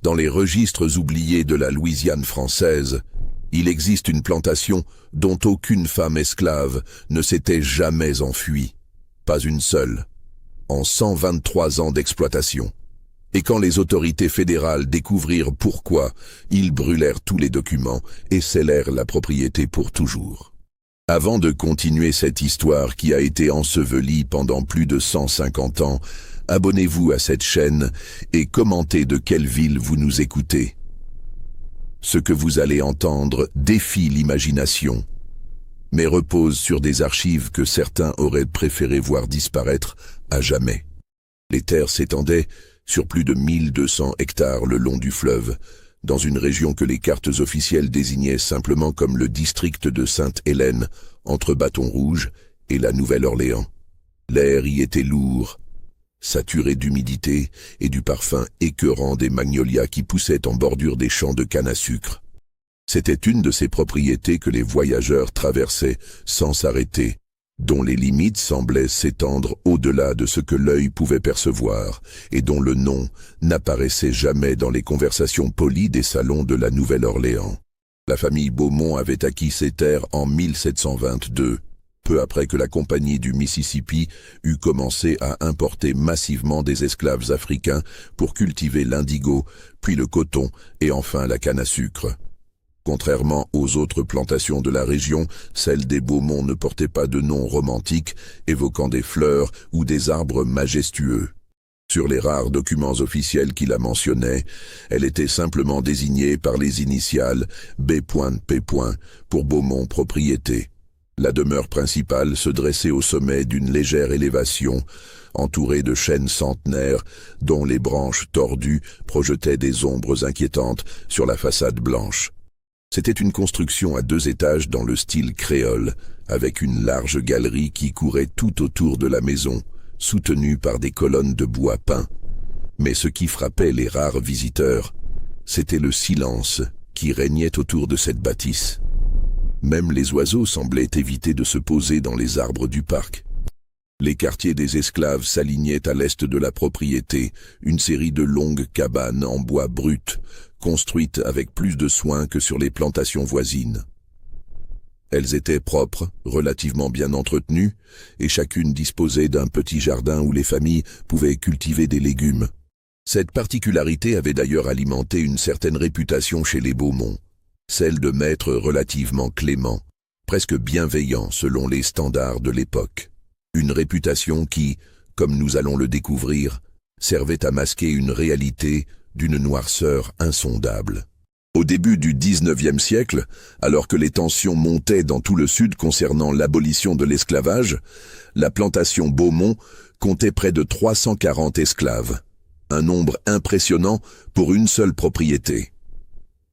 Dans les registres oubliés de la Louisiane française, il existe une plantation dont aucune femme esclave ne s'était jamais enfuie. Pas une seule. En 123 ans d'exploitation. Et quand les autorités fédérales découvrirent pourquoi, ils brûlèrent tous les documents et scellèrent la propriété pour toujours. Avant de continuer cette histoire qui a été ensevelie pendant plus de 150 ans, abonnez-vous à cette chaîne et commentez de quelle ville vous nous écoutez. Ce que vous allez entendre défie l'imagination, mais repose sur des archives que certains auraient préféré voir disparaître à jamais. Les terres s'étendaient sur plus de 1200 hectares le long du fleuve, dans une région que les cartes officielles désignaient simplement comme le district de Sainte-Hélène, entre Bâton Rouge et la Nouvelle-Orléans. L'air y était lourd, saturé d'humidité et du parfum écœurant des magnolias qui poussaient en bordure des champs de canne à sucre. C'était une de ces propriétés que les voyageurs traversaient sans s'arrêter, dont les limites semblaient s'étendre au-delà de ce que l'œil pouvait percevoir, et dont le nom n'apparaissait jamais dans les conversations polies des salons de la Nouvelle-Orléans. La famille Beaumont avait acquis ces terres en 1722, peu après que la Compagnie du Mississippi eut commencé à importer massivement des esclaves africains pour cultiver l'indigo, puis le coton et enfin la canne à sucre. Contrairement aux autres plantations de la région, celle des Beaumont ne portait pas de nom romantique, évoquant des fleurs ou des arbres majestueux. Sur les rares documents officiels qui la mentionnaient, elle était simplement désignée par les initiales B.P. pour Beaumont propriété. La demeure principale se dressait au sommet d'une légère élévation, entourée de chênes centenaires dont les branches tordues projetaient des ombres inquiétantes sur la façade blanche. C'était une construction à 2 étages dans le style créole, avec une large galerie qui courait tout autour de la maison, soutenue par des colonnes de bois peint. Mais ce qui frappait les rares visiteurs, c'était le silence qui régnait autour de cette bâtisse. Même les oiseaux semblaient éviter de se poser dans les arbres du parc. Les quartiers des esclaves s'alignaient à l'est de la propriété, une série de longues cabanes en bois brut, construites avec plus de soin que sur les plantations voisines. Elles étaient propres, relativement bien entretenues, et chacune disposait d'un petit jardin où les familles pouvaient cultiver des légumes. Cette particularité avait d'ailleurs alimenté une certaine réputation chez les Beaumont, celle de maîtres relativement cléments, presque bienveillants selon les standards de l'époque. Une réputation qui, comme nous allons le découvrir, servait à masquer une réalité d'une noirceur insondable. Au début du XIXe siècle, alors que les tensions montaient dans tout le sud concernant l'abolition de l'esclavage, la plantation Beaumont comptait près de 340 esclaves, un nombre impressionnant pour une seule propriété.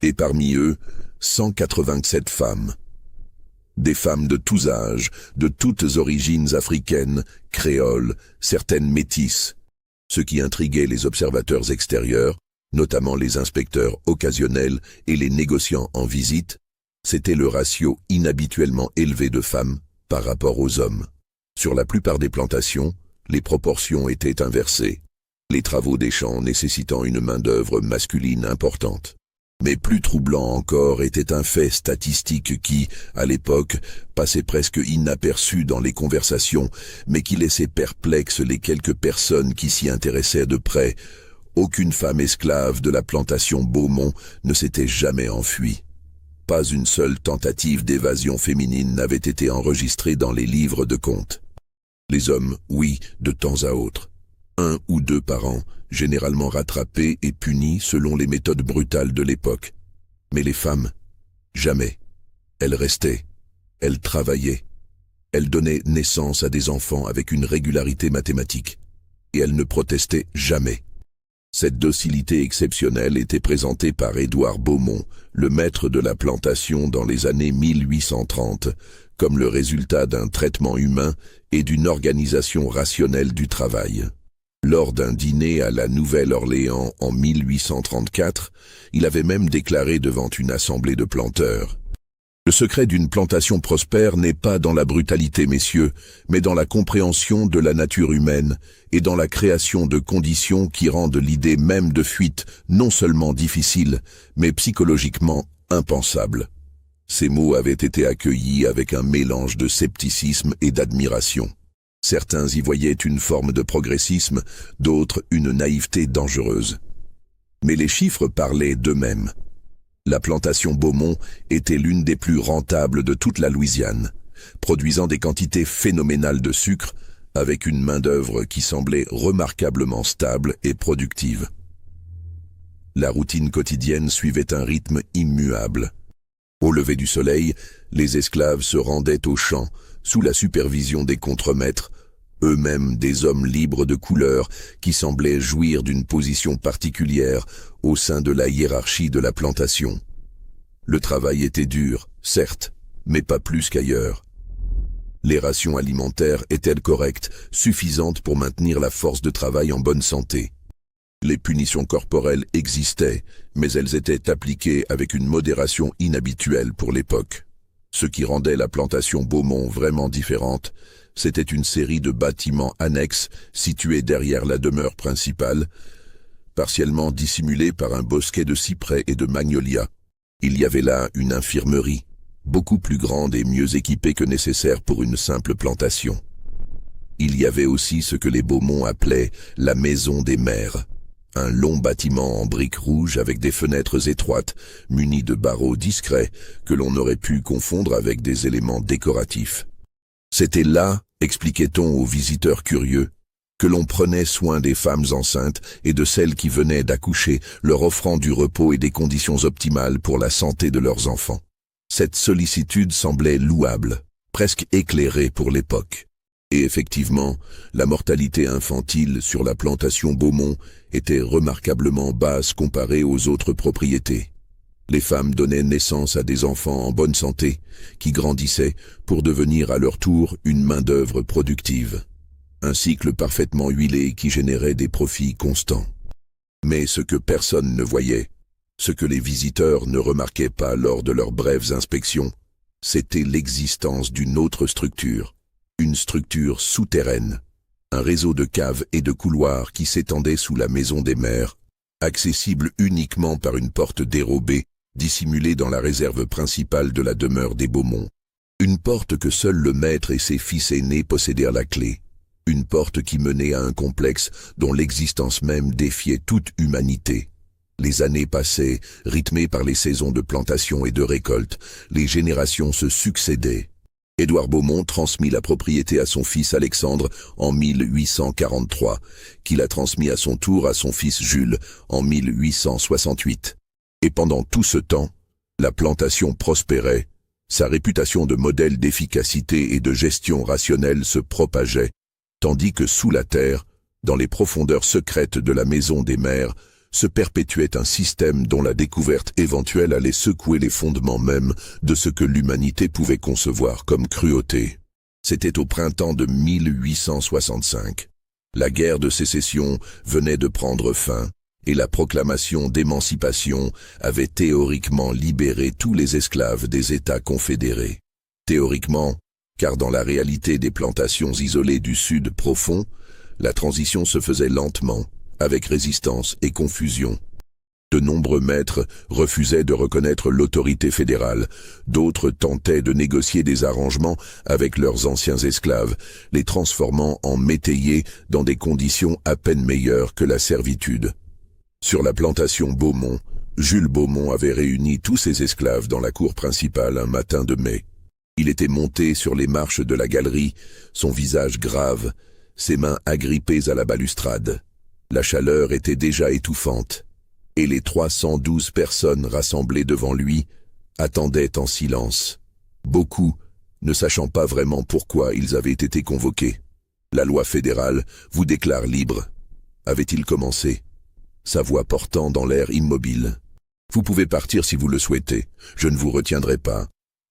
Et parmi eux, 187 femmes. Des femmes de tous âges, de toutes origines africaines, créoles, certaines métisses. Ce qui intriguait les observateurs extérieurs, notamment les inspecteurs occasionnels et les négociants en visite, c'était le ratio inhabituellement élevé de femmes par rapport aux hommes. Sur la plupart des plantations, les proportions étaient inversées, les travaux des champs nécessitant une main-d'œuvre masculine importante. Mais plus troublant encore était un fait statistique qui, à l'époque, passait presque inaperçu dans les conversations, mais qui laissait perplexes les quelques personnes qui s'y intéressaient de près. Aucune femme esclave de la plantation Beaumont ne s'était jamais enfuie. Pas une seule tentative d'évasion féminine n'avait été enregistrée dans les livres de comptes. Les hommes, oui, de temps à autre. 1 ou 2 par an, généralement rattrapés et punis selon les méthodes brutales de l'époque. Mais les femmes, jamais. Elles restaient, elles travaillaient, elles donnaient naissance à des enfants avec une régularité mathématique, et elles ne protestaient jamais. Cette docilité exceptionnelle était présentée par Édouard Beaumont, le maître de la plantation dans les années 1830, comme le résultat d'un traitement humain et d'une organisation rationnelle du travail. Lors d'un dîner à la Nouvelle-Orléans en 1834, il avait même déclaré devant une assemblée de planteurs Le secret d'une plantation prospère n'est pas dans la brutalité, messieurs, mais dans la compréhension de la nature humaine et dans la création de conditions qui rendent l'idée même de fuite non seulement difficile, mais psychologiquement impensable. Ces mots avaient été accueillis avec un mélange de scepticisme et d'admiration. Certains y voyaient une forme de progressisme, d'autres une naïveté dangereuse. Mais les chiffres parlaient d'eux-mêmes. La plantation Beaumont était l'une des plus rentables de toute la Louisiane, produisant des quantités phénoménales de sucre avec une main-d'œuvre qui semblait remarquablement stable et productive. La routine quotidienne suivait un rythme immuable. Au lever du soleil, les esclaves se rendaient aux champs sous la supervision des contremaîtres, eux-mêmes des hommes libres de couleur qui semblaient jouir d'une position particulière au sein de la hiérarchie de la plantation. Le travail était dur, certes, mais pas plus qu'ailleurs. Les rations alimentaires étaient correctes, suffisantes pour maintenir la force de travail en bonne santé. Les punitions corporelles existaient, mais elles étaient appliquées avec une modération inhabituelle pour l'époque. Ce qui rendait la plantation Beaumont vraiment différente, c'était une série de bâtiments annexes situés derrière la demeure principale, partiellement dissimulés par un bosquet de cyprès et de magnolias. Il y avait là une infirmerie, beaucoup plus grande et mieux équipée que nécessaire pour une simple plantation. Il y avait aussi ce que les Beaumont appelaient la maison des mères, un long bâtiment en briques rouges avec des fenêtres étroites, muni de barreaux discrets que l'on aurait pu confondre avec des éléments décoratifs. C'était là, expliquait-on aux visiteurs curieux, que l'on prenait soin des femmes enceintes et de celles qui venaient d'accoucher, leur offrant du repos et des conditions optimales pour la santé de leurs enfants. Cette sollicitude semblait louable, presque éclairée pour l'époque. Et effectivement, la mortalité infantile sur la plantation Beaumont était remarquablement basse comparée aux autres propriétés. Les femmes donnaient naissance à des enfants en bonne santé, qui grandissaient pour devenir à leur tour une main-d'œuvre productive. Un cycle parfaitement huilé qui générait des profits constants. Mais ce que personne ne voyait, ce que les visiteurs ne remarquaient pas lors de leurs brèves inspections, c'était l'existence d'une autre structure, une structure souterraine, un réseau de caves et de couloirs qui s'étendait sous la maison des mères, accessible uniquement par une porte dérobée, dissimulée dans la réserve principale de la demeure des Beaumont. Une porte que seul le maître et ses fils aînés possédèrent la clé. Une porte qui menait à un complexe dont l'existence même défiait toute humanité. Les années passaient, rythmées par les saisons de plantation et de récolte, les générations se succédaient. Édouard Beaumont transmit la propriété à son fils Alexandre en 1843, qui la transmit à son tour à son fils Jules en 1868. Et pendant tout ce temps, la plantation prospérait, sa réputation de modèle d'efficacité et de gestion rationnelle se propageait, tandis que sous la terre, dans les profondeurs secrètes de la maison des mères, se perpétuait un système dont la découverte éventuelle allait secouer les fondements même de ce que l'humanité pouvait concevoir comme cruauté. C'était au printemps de 1865. La guerre de sécession venait de prendre fin, et la proclamation d'émancipation avait théoriquement libéré tous les esclaves des États confédérés. Théoriquement, car dans la réalité des plantations isolées du Sud profond, la transition se faisait lentement, avec résistance et confusion. De nombreux maîtres refusaient de reconnaître l'autorité fédérale, d'autres tentaient de négocier des arrangements avec leurs anciens esclaves, les transformant en métayers dans des conditions à peine meilleures que la servitude. Sur la plantation Beaumont, Jules Beaumont avait réuni tous ses esclaves dans la cour principale un matin de mai. Il était monté sur les marches de la galerie, son visage grave, ses mains agrippées à la balustrade. La chaleur était déjà étouffante, et les 312 personnes rassemblées devant lui attendaient en silence. Beaucoup, ne sachant pas vraiment pourquoi ils avaient été convoqués. La loi fédérale vous déclare libre, avait-il commencé, sa voix portant dans l'air immobile. Vous pouvez partir si vous le souhaitez, je ne vous retiendrai pas.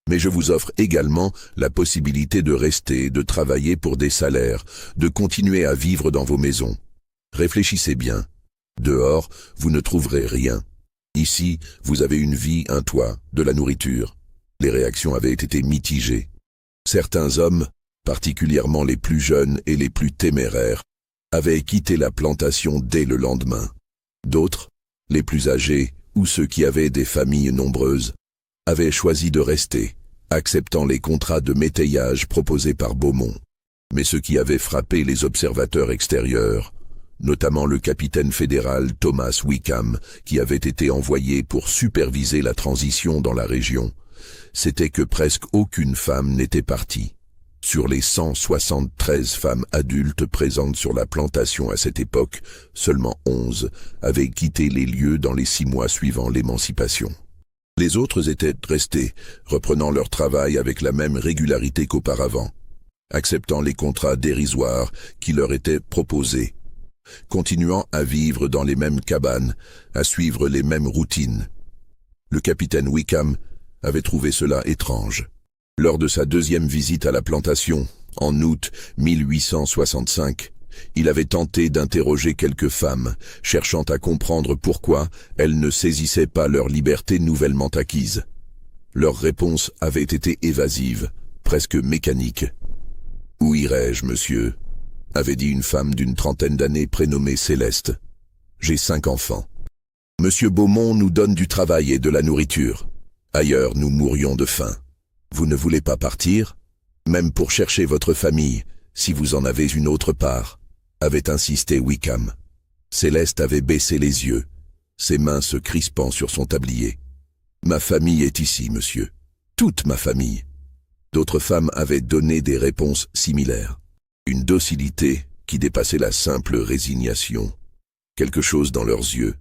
Mais je vous offre également la possibilité de rester, de travailler pour des salaires, de continuer à vivre dans vos maisons. Réfléchissez bien. Dehors, vous ne trouverez rien. Ici, vous avez une vie, un toit, de la nourriture. Les réactions avaient été mitigées. Certains hommes, particulièrement les plus jeunes et les plus téméraires, avaient quitté la plantation dès le lendemain. D'autres, les plus âgés ou ceux qui avaient des familles nombreuses, avaient choisi de rester, acceptant les contrats de métayage proposés par Beaumont. Mais ce qui avait frappé les observateurs extérieurs, notamment le capitaine fédéral Thomas Wickham, qui avait été envoyé pour superviser la transition dans la région, c'était que presque aucune femme n'était partie. Sur les 173 femmes adultes présentes sur la plantation à cette époque, seulement 11 avaient quitté les lieux dans les 6 mois suivant l'émancipation. Les autres étaient restés, reprenant leur travail avec la même régularité qu'auparavant, acceptant les contrats dérisoires qui leur étaient proposés, continuant à vivre dans les mêmes cabanes, à suivre les mêmes routines. Le capitaine Wickham avait trouvé cela étrange. Lors de sa deuxième visite à la plantation, en août 1865, il avait tenté d'interroger quelques femmes, cherchant à comprendre pourquoi elles ne saisissaient pas leur liberté nouvellement acquise. Leurs réponses avaient été évasives, presque mécaniques. « Où irais-je, monsieur ?» avait dit une femme d'une trentaine d'années prénommée Céleste. « J'ai 5 enfants. Monsieur Beaumont nous donne du travail et de la nourriture. Ailleurs, nous mourrions de faim. Vous ne voulez pas partir, même pour chercher votre famille, si vous en avez une autre part, avait insisté Wickham. Céleste avait baissé les yeux, ses mains se crispant sur son tablier. Ma famille est ici, monsieur. Toute ma famille. D'autres femmes avaient donné des réponses similaires. Une docilité qui dépassait la simple résignation. Quelque chose dans leurs yeux,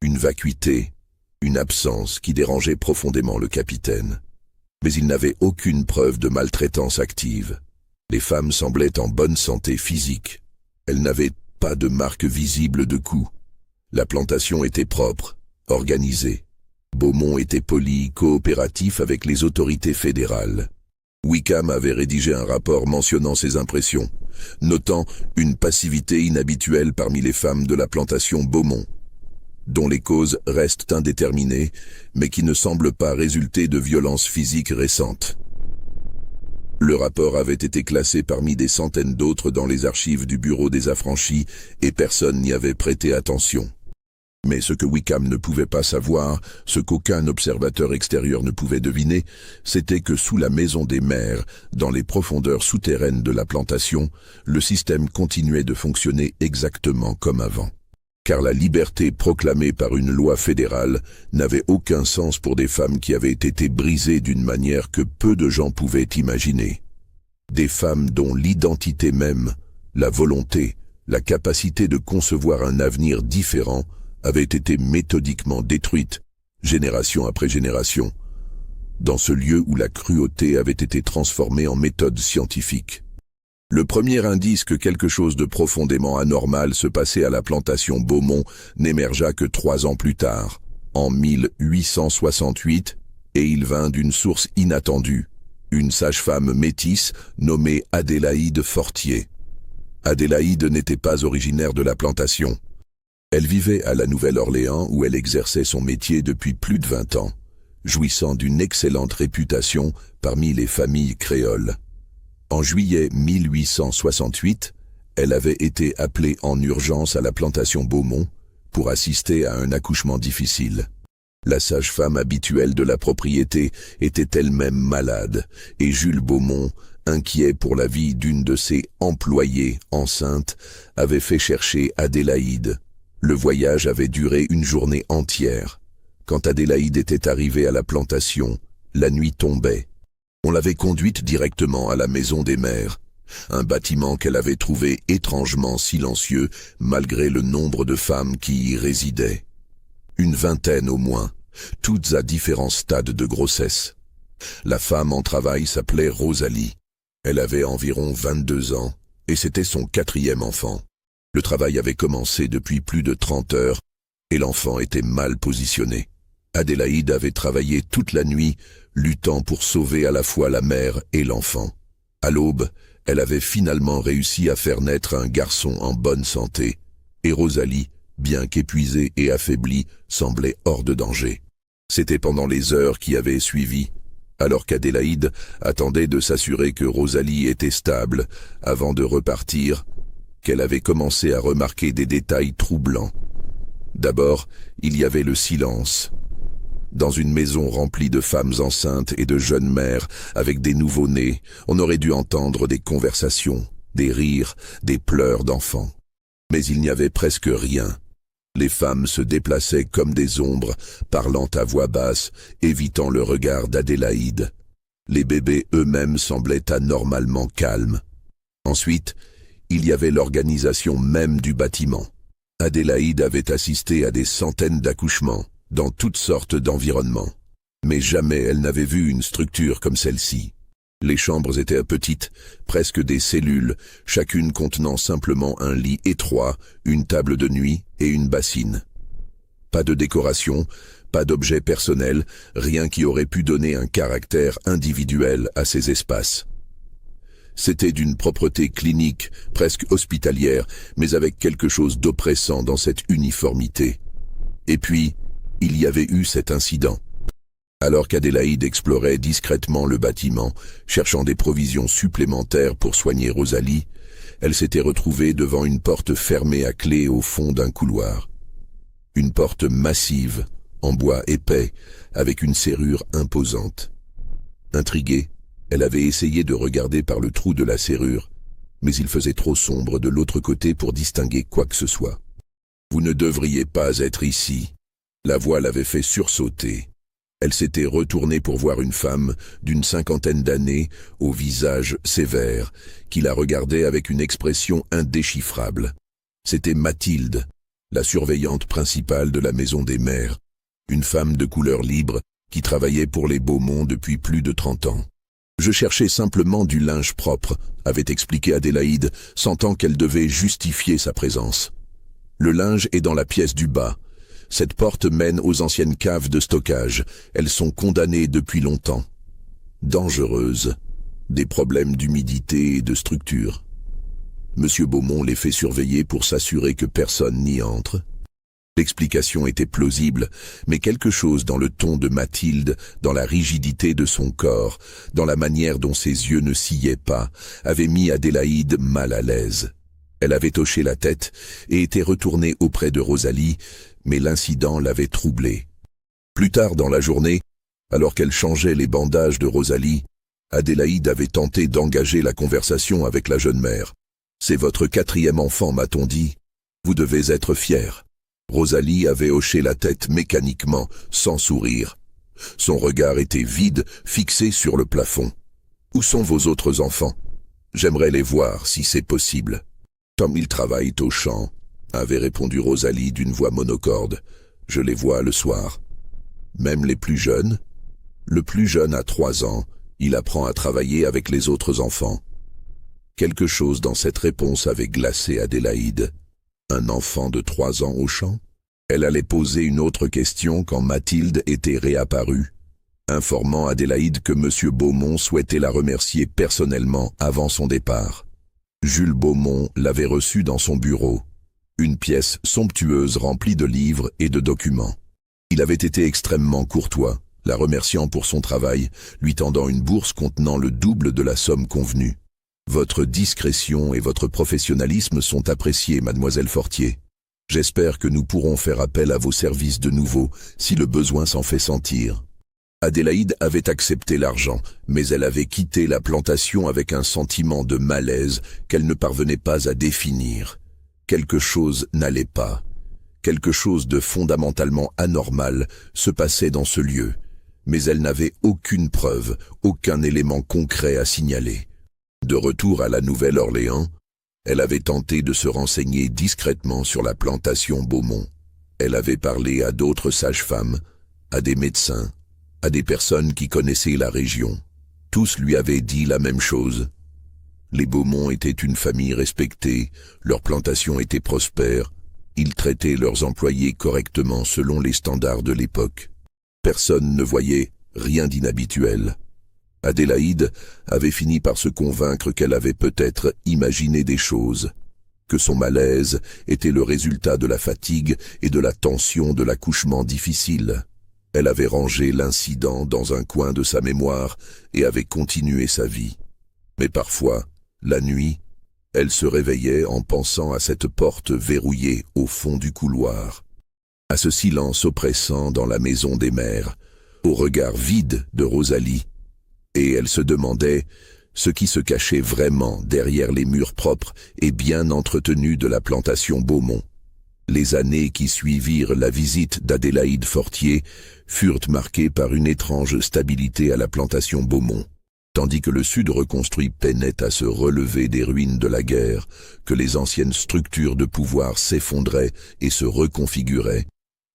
une vacuité, une absence qui dérangeait profondément le capitaine. Mais il n'avait aucune preuve de maltraitance active. Les femmes semblaient en bonne santé physique. Elles n'avaient pas de marque visible de coups. La plantation était propre, organisée. Beaumont était poli, coopératif avec les autorités fédérales. Wickham avait rédigé un rapport mentionnant ses impressions, notant une passivité inhabituelle parmi les femmes de la plantation Beaumont, dont les causes restent indéterminées, mais qui ne semblent pas résulter de violences physiques récentes. Le rapport avait été classé parmi des centaines d'autres dans les archives du Bureau des Affranchis et personne n'y avait prêté attention. Mais ce que Wickham ne pouvait pas savoir, ce qu'aucun observateur extérieur ne pouvait deviner, c'était que sous la maison des mères, dans les profondeurs souterraines de la plantation, le système continuait de fonctionner exactement comme avant. Car la liberté proclamée par une loi fédérale n'avait aucun sens pour des femmes qui avaient été brisées d'une manière que peu de gens pouvaient imaginer. Des femmes dont l'identité même, la volonté, la capacité de concevoir un avenir différent avaient été méthodiquement détruites, génération après génération, dans ce lieu où la cruauté avait été transformée en méthode scientifique. Le premier indice que quelque chose de profondément anormal se passait à la plantation Beaumont n'émergea que 3 ans plus tard, en 1868, et il vint d'une source inattendue, une sage-femme métisse nommée Adélaïde Fortier. Adélaïde n'était pas originaire de la plantation. Elle vivait à la Nouvelle-Orléans où elle exerçait son métier depuis plus de 20 ans, jouissant d'une excellente réputation parmi les familles créoles. En juillet 1868, elle avait été appelée en urgence à la plantation Beaumont pour assister à un accouchement difficile. La sage-femme habituelle de la propriété était elle-même malade et Jules Beaumont, inquiet pour la vie d'une de ses employées enceintes, avait fait chercher Adélaïde. Le voyage avait duré une journée entière. Quand Adélaïde était arrivée à la plantation, la nuit tombait. On l'avait conduite directement à la maison des mères, un bâtiment qu'elle avait trouvé étrangement silencieux malgré le nombre de femmes qui y résidaient. Une vingtaine au moins, toutes à différents stades de grossesse. La femme en travail s'appelait Rosalie. Elle avait environ 22 ans et c'était son 4e enfant. Le travail avait commencé depuis plus de 30 heures et l'enfant était mal positionné. Adélaïde avait travaillé toute la nuit, luttant pour sauver à la fois la mère et l'enfant. À l'aube, elle avait finalement réussi à faire naître un garçon en bonne santé, et Rosalie, bien qu'épuisée et affaiblie, semblait hors de danger. C'était pendant les heures qui avaient suivi alors qu'Adélaïde attendait de s'assurer que Rosalie était stable avant de repartir, qu'elle avait commencé à remarquer des détails troublants. D'abord, il y avait le silence. Dans une maison remplie de femmes enceintes et de jeunes mères avec des nouveau-nés, on aurait dû entendre des conversations, des rires, des pleurs d'enfants. Mais il n'y avait presque rien. Les femmes se déplaçaient comme des ombres, parlant à voix basse, évitant le regard d'Adélaïde. Les bébés eux-mêmes semblaient anormalement calmes. Ensuite, il y avait l'organisation même du bâtiment. Adélaïde avait assisté à des centaines d'accouchements, dans toutes sortes d'environnements. Mais jamais elle n'avait vu une structure comme celle-ci. Les chambres étaient petites, presque des cellules, chacune contenant simplement un lit étroit, une table de nuit et une bassine. Pas de décoration, pas d'objets personnels, rien qui aurait pu donner un caractère individuel à ces espaces. C'était d'une propreté clinique, presque hospitalière, mais avec quelque chose d'oppressant dans cette uniformité. Et puis, il y avait eu cet incident. Alors qu'Adélaïde explorait discrètement le bâtiment, cherchant des provisions supplémentaires pour soigner Rosalie, elle s'était retrouvée devant une porte fermée à clé au fond d'un couloir. Une porte massive, en bois épais, avec une serrure imposante. Intriguée, elle avait essayé de regarder par le trou de la serrure, mais il faisait trop sombre de l'autre côté pour distinguer quoi que ce soit. « Vous ne devriez pas être ici !» La voix l'avait fait sursauter. Elle s'était retournée pour voir une femme d'une 50aine d'années, au visage sévère, qui la regardait avec une expression indéchiffrable. C'était Mathilde, la surveillante principale de la maison des mères, une femme de couleur libre qui travaillait pour les Beaumont depuis plus de 30 ans. « Je cherchais simplement du linge propre », avait expliqué Adélaïde, sentant qu'elle devait justifier sa présence. « Le linge est dans la pièce du bas. Cette porte mène aux anciennes caves de stockage. Elles sont condamnées depuis longtemps. Dangereuses. Des problèmes d'humidité et de structure. Monsieur Beaumont les fait surveiller pour s'assurer que personne n'y entre. » L'explication était plausible, mais quelque chose dans le ton de Mathilde, dans la rigidité de son corps, dans la manière dont ses yeux ne sciaient pas, avait mis Adélaïde mal à l'aise. Elle avait hoché la tête et était retournée auprès de Rosalie, mais l'incident l'avait troublée. Plus tard dans la journée, alors qu'elle changeait les bandages de Rosalie, Adélaïde avait tenté d'engager la conversation avec la jeune mère. « C'est votre 4e enfant, m'a-t-on dit. Vous devez être fière. » Rosalie avait hoché la tête mécaniquement, sans sourire. Son regard était vide, fixé sur le plafond. « Où sont vos autres enfants? J'aimerais les voir, si c'est possible. »« Comme ils travaillent au champ, » avait répondu Rosalie d'une voix monocorde. « Je les vois le soir. »« Même les plus jeunes ?»« Le plus jeune a 3 ans. Il apprend à travailler avec les autres enfants. » Quelque chose dans cette réponse avait glacé Adélaïde. Un enfant de 3 ans au champ? Elle allait poser une autre question quand Mathilde était réapparue, informant Adélaïde que M. Beaumont souhaitait la remercier personnellement avant son départ. Jules Beaumont l'avait reçue dans son bureau, une pièce somptueuse remplie de livres et de documents. Il avait été extrêmement courtois, la remerciant pour son travail, lui tendant une bourse contenant le double de la somme convenue. « Votre discrétion et votre professionnalisme sont appréciés, mademoiselle Fortier. J'espère que nous pourrons faire appel à vos services de nouveau, si le besoin s'en fait sentir. » Adélaïde avait accepté l'argent, mais elle avait quitté la plantation avec un sentiment de malaise qu'elle ne parvenait pas à définir. Quelque chose n'allait pas. Quelque chose de fondamentalement anormal se passait dans ce lieu, mais elle n'avait aucune preuve, aucun élément concret à signaler. De retour à la Nouvelle-Orléans, elle avait tenté de se renseigner discrètement sur la plantation Beaumont. Elle avait parlé à d'autres sages-femmes, à des médecins, à des personnes qui connaissaient la région. Tous lui avaient dit la même chose. Les Beaumont étaient une famille respectée, leur plantation était prospère, ils traitaient leurs employés correctement selon les standards de l'époque. Personne ne voyait rien d'inhabituel. Adélaïde avait fini par se convaincre qu'elle avait peut-être imaginé des choses, que son malaise était le résultat de la fatigue et de la tension de l'accouchement difficile. Elle avait rangé l'incident dans un coin de sa mémoire et avait continué sa vie. Mais parfois, la nuit, elle se réveillait en pensant à cette porte verrouillée au fond du couloir, à ce silence oppressant dans la maison des mères, au regard vide de Rosalie, et elle se demandait ce qui se cachait vraiment derrière les murs propres et bien entretenus de la plantation Beaumont. Les années qui suivirent la visite d'Adélaïde Fortier furent marquées par une étrange stabilité à la plantation Beaumont. Tandis que le Sud reconstruit peinait à se relever des ruines de la guerre, que les anciennes structures de pouvoir s'effondraient et se reconfiguraient,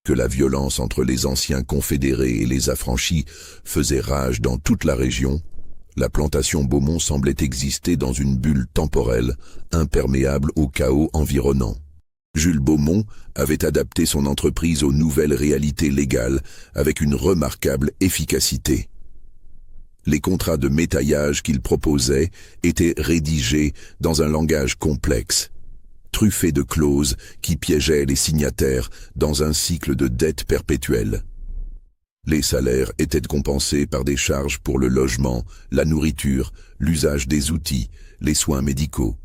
que la violence entre les anciens confédérés et les affranchis faisait rage dans toute la région, la plantation Beaumont semblait exister dans une bulle temporelle, imperméable au chaos environnant. Jules Beaumont avait adapté son entreprise aux nouvelles réalités légales avec une remarquable efficacité. Les contrats de métaillage qu'il proposait étaient rédigés dans un langage complexe, truffé de clauses qui piégeaient les signataires dans un cycle de dettes perpétuelles. Les salaires étaient compensés par des charges pour le logement, la nourriture, l'usage des outils, les soins médicaux.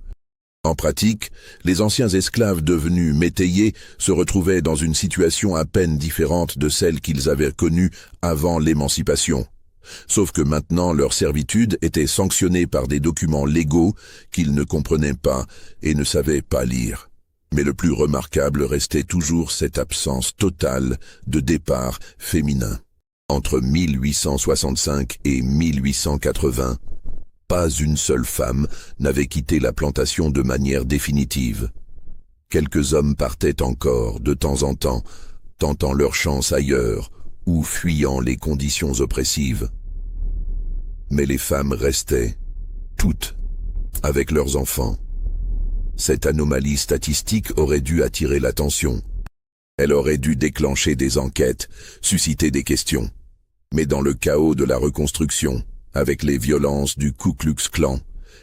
En pratique, les anciens esclaves devenus métayers se retrouvaient dans une situation à peine différente de celle qu'ils avaient connue avant l'émancipation. Sauf que maintenant leur servitude était sanctionnée par des documents légaux qu'ils ne comprenaient pas et ne savaient pas lire. Mais le plus remarquable restait toujours cette absence totale de départ féminin. Entre 1865 et 1880, pas une seule femme n'avait quitté la plantation de manière définitive. Quelques hommes partaient encore, de temps en temps, tentant leur chance ailleurs ou fuyant les conditions oppressives. Mais les femmes restaient, toutes, avec leurs enfants. Cette anomalie statistique aurait dû attirer l'attention. Elle aurait dû déclencher des enquêtes, susciter des questions. Mais dans le chaos de la reconstruction, avec les violences du Ku Klux Klan,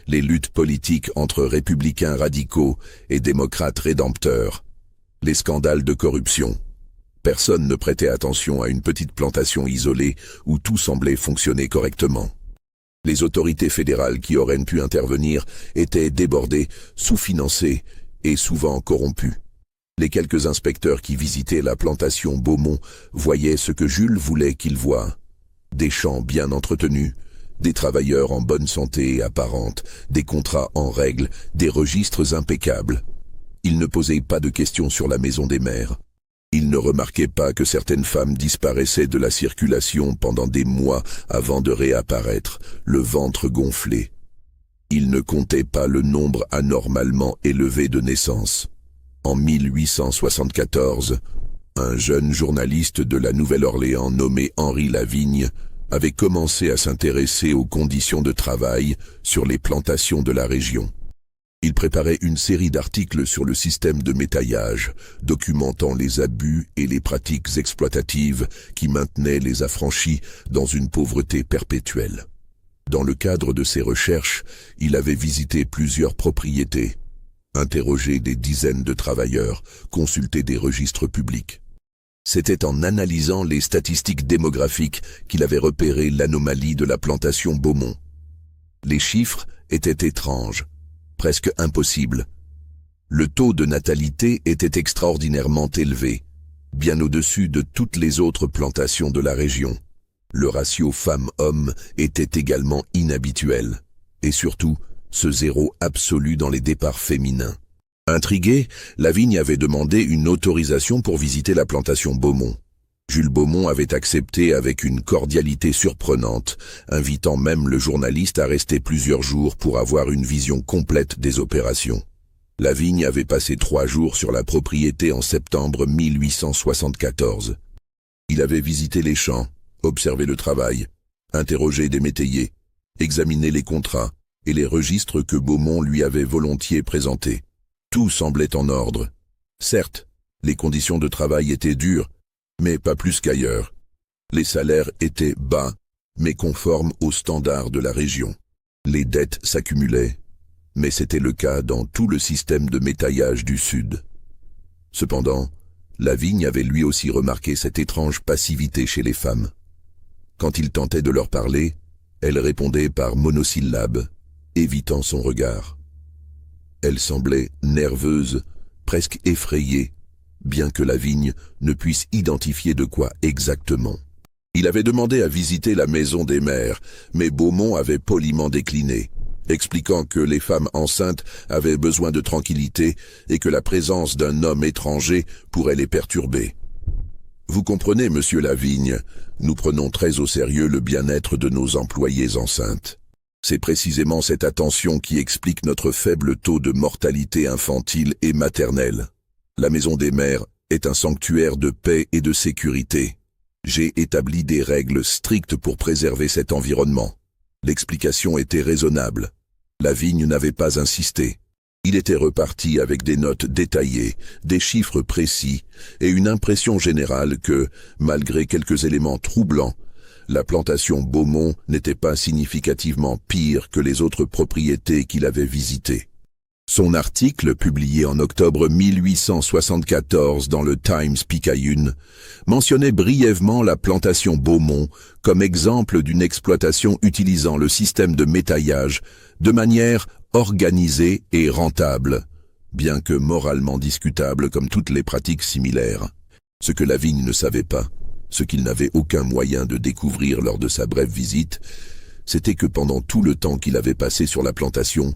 les luttes politiques entre républicains radicaux et démocrates rédempteurs, les scandales de corruption, personne ne prêtait attention à une petite plantation isolée où tout semblait fonctionner correctement. Les autorités fédérales qui auraient pu intervenir étaient débordées, sous-financées et souvent corrompues. Les quelques inspecteurs qui visitaient la plantation Beaumont voyaient ce que Jules voulait qu'ils voient. Des champs bien entretenus, des travailleurs en bonne santé apparente, des contrats en règle, des registres impeccables. Ils ne posaient pas de questions sur la maison des mères. Ils ne remarquaient pas que certaines femmes disparaissaient de la circulation pendant des mois avant de réapparaître, le ventre gonflé. Ils ne comptaient pas le nombre anormalement élevé de naissances. En 1874, un jeune journaliste de la Nouvelle-Orléans nommé Henri Lavigne avait commencé à s'intéresser aux conditions de travail sur les plantations de la région. Il préparait une série d'articles sur le système de métaillage, documentant les abus et les pratiques exploitatives qui maintenaient les affranchis dans une pauvreté perpétuelle. Dans le cadre de ses recherches, il avait visité plusieurs propriétés, interrogé des dizaines de travailleurs, consulté des registres publics. C'était en analysant les statistiques démographiques qu'il avait repéré l'anomalie de la plantation Beaumont. Les chiffres étaient étranges, presque impossibles. Le taux de natalité était extraordinairement élevé, bien au-dessus de toutes les autres plantations de la région. Le ratio femmes-hommes était également inhabituel, et surtout, ce zéro absolu dans les départs féminins. Intrigué, Lavigne avait demandé une autorisation pour visiter la plantation Beaumont. Jules Beaumont avait accepté avec une cordialité surprenante, invitant même le journaliste à rester plusieurs jours pour avoir une vision complète des opérations. Lavigne avait passé 3 jours sur la propriété en septembre 1874. Il avait visité les champs, observé le travail, interrogé des métayers, examiné les contrats et les registres que Beaumont lui avait volontiers présentés. Tout semblait en ordre. Certes, les conditions de travail étaient dures, mais pas plus qu'ailleurs. Les salaires étaient bas, mais conformes aux standards de la région. Les dettes s'accumulaient, mais c'était le cas dans tout le système de métaillage du Sud. Cependant, Lavigne avait lui aussi remarqué cette étrange passivité chez les femmes. Quand il tentait de leur parler, elles répondaient par monosyllabes, évitant son regard. Elle semblait nerveuse, presque effrayée, bien que Lavigne ne puisse identifier de quoi exactement. Il avait demandé à visiter la maison des mères, mais Beaumont avait poliment décliné, expliquant que les femmes enceintes avaient besoin de tranquillité et que la présence d'un homme étranger pourrait les perturber. Vous comprenez, monsieur Lavigne, nous prenons très au sérieux le bien-être de nos employées enceintes. C'est précisément cette attention qui explique notre faible taux de mortalité infantile et maternelle. La maison des mères est un sanctuaire de paix et de sécurité. J'ai établi des règles strictes pour préserver cet environnement. L'explication était raisonnable. Lavigne n'avait pas insisté. Il était reparti avec des notes détaillées, des chiffres précis et une impression générale que, malgré quelques éléments troublants, la plantation Beaumont n'était pas significativement pire que les autres propriétés qu'il avait visitées. Son article, publié en octobre 1874 dans le Times-Picayune, mentionnait brièvement la plantation Beaumont comme exemple d'une exploitation utilisant le système de métaillage de manière organisée et rentable, bien que moralement discutable comme toutes les pratiques similaires. Ce que Lavigne ne savait pas, ce qu'il n'avait aucun moyen de découvrir lors de sa brève visite, c'était que pendant tout le temps qu'il avait passé sur la plantation,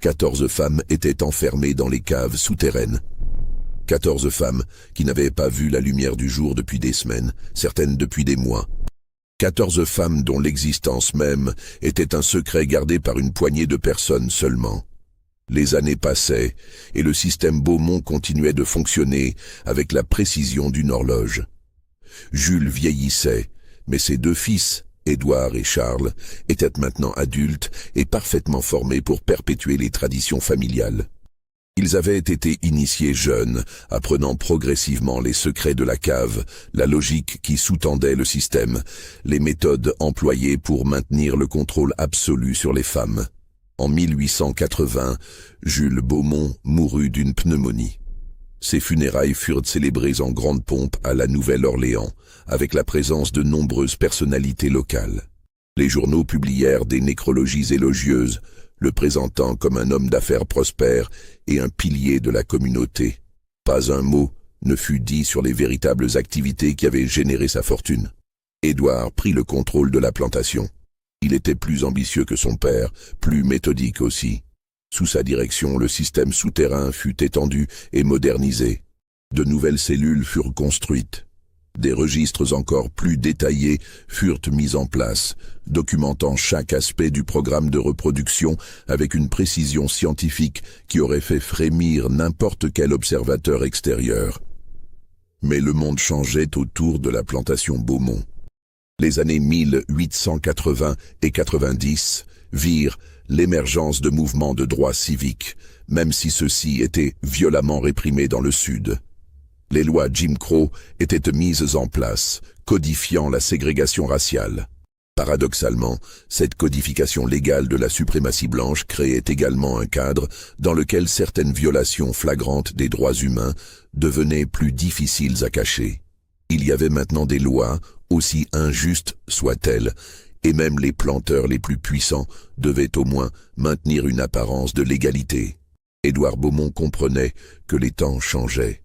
14 femmes étaient enfermées dans les caves souterraines. 14 femmes qui n'avaient pas vu la lumière du jour depuis des semaines, certaines depuis des mois. 14 femmes dont l'existence même était un secret gardé par une poignée de personnes seulement. Les années passaient et le système Beaumont continuait de fonctionner avec la précision d'une horloge. Jules vieillissait, mais ses deux fils, Édouard et Charles, étaient maintenant adultes et parfaitement formés pour perpétuer les traditions familiales. Ils avaient été initiés jeunes, apprenant progressivement les secrets de la cave, la logique qui sous-tendait le système, les méthodes employées pour maintenir le contrôle absolu sur les femmes. En 1880, Jules Beaumont mourut d'une pneumonie. Ses funérailles furent célébrées en grande pompe à la Nouvelle-Orléans, avec la présence de nombreuses personnalités locales. Les journaux publièrent des nécrologies élogieuses, le présentant comme un homme d'affaires prospère et un pilier de la communauté. Pas un mot ne fut dit sur les véritables activités qui avaient généré sa fortune. Édouard prit le contrôle de la plantation. Il était plus ambitieux que son père, plus méthodique aussi. Sous sa direction, le système souterrain fut étendu et modernisé. De nouvelles cellules furent construites. Des registres encore plus détaillés furent mis en place, documentant chaque aspect du programme de reproduction avec une précision scientifique qui aurait fait frémir n'importe quel observateur extérieur. Mais le monde changeait autour de la plantation Beaumont. Les années 1880 et 90 virent l'émergence de mouvements de droits civiques, même si ceux-ci étaient violemment réprimés dans le Sud. Les lois Jim Crow étaient mises en place, codifiant la ségrégation raciale. Paradoxalement, cette codification légale de la suprématie blanche créait également un cadre dans lequel certaines violations flagrantes des droits humains devenaient plus difficiles à cacher. Il y avait maintenant des lois, aussi injustes soient-elles, et même les planteurs les plus puissants devaient au moins maintenir une apparence de légalité. Édouard Beaumont comprenait que les temps changeaient.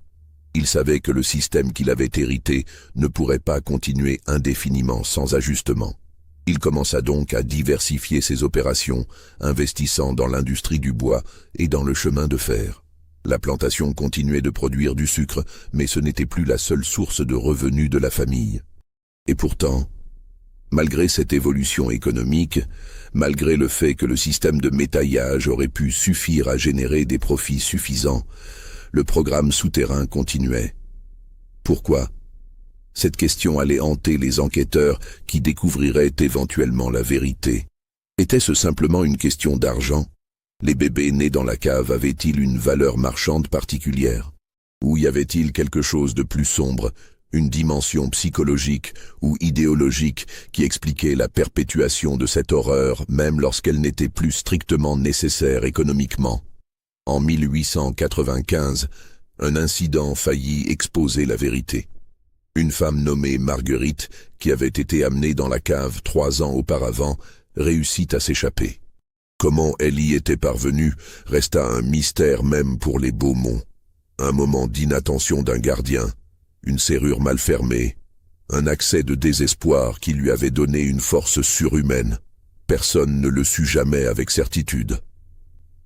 Il savait que le système qu'il avait hérité ne pourrait pas continuer indéfiniment sans ajustement. Il commença donc à diversifier ses opérations, investissant dans l'industrie du bois et dans le chemin de fer. La plantation continuait de produire du sucre, mais ce n'était plus la seule source de revenus de la famille. Et pourtant, malgré cette évolution économique, malgré le fait que le système de métaillage aurait pu suffire à générer des profits suffisants, le programme souterrain continuait. Pourquoi? Cette question allait hanter les enquêteurs qui découvriraient éventuellement la vérité. Était-ce simplement une question d'argent? Les bébés nés dans la cave avaient-ils une valeur marchande particulière? Ou y avait-il quelque chose de plus sombre, une dimension psychologique ou idéologique qui expliquait la perpétuation de cette horreur même lorsqu'elle n'était plus strictement nécessaire économiquement? En 1895, Un incident faillit exposer la vérité. Une femme nommée Marguerite, qui avait été amenée dans la cave 3 ans auparavant, réussit à s'échapper. Comment elle y était parvenue resta un mystère même pour les Beaumont. Un moment d'inattention d'un gardien, une serrure mal fermée, un accès de désespoir qui lui avait donné une force surhumaine. Personne ne le sut jamais avec certitude.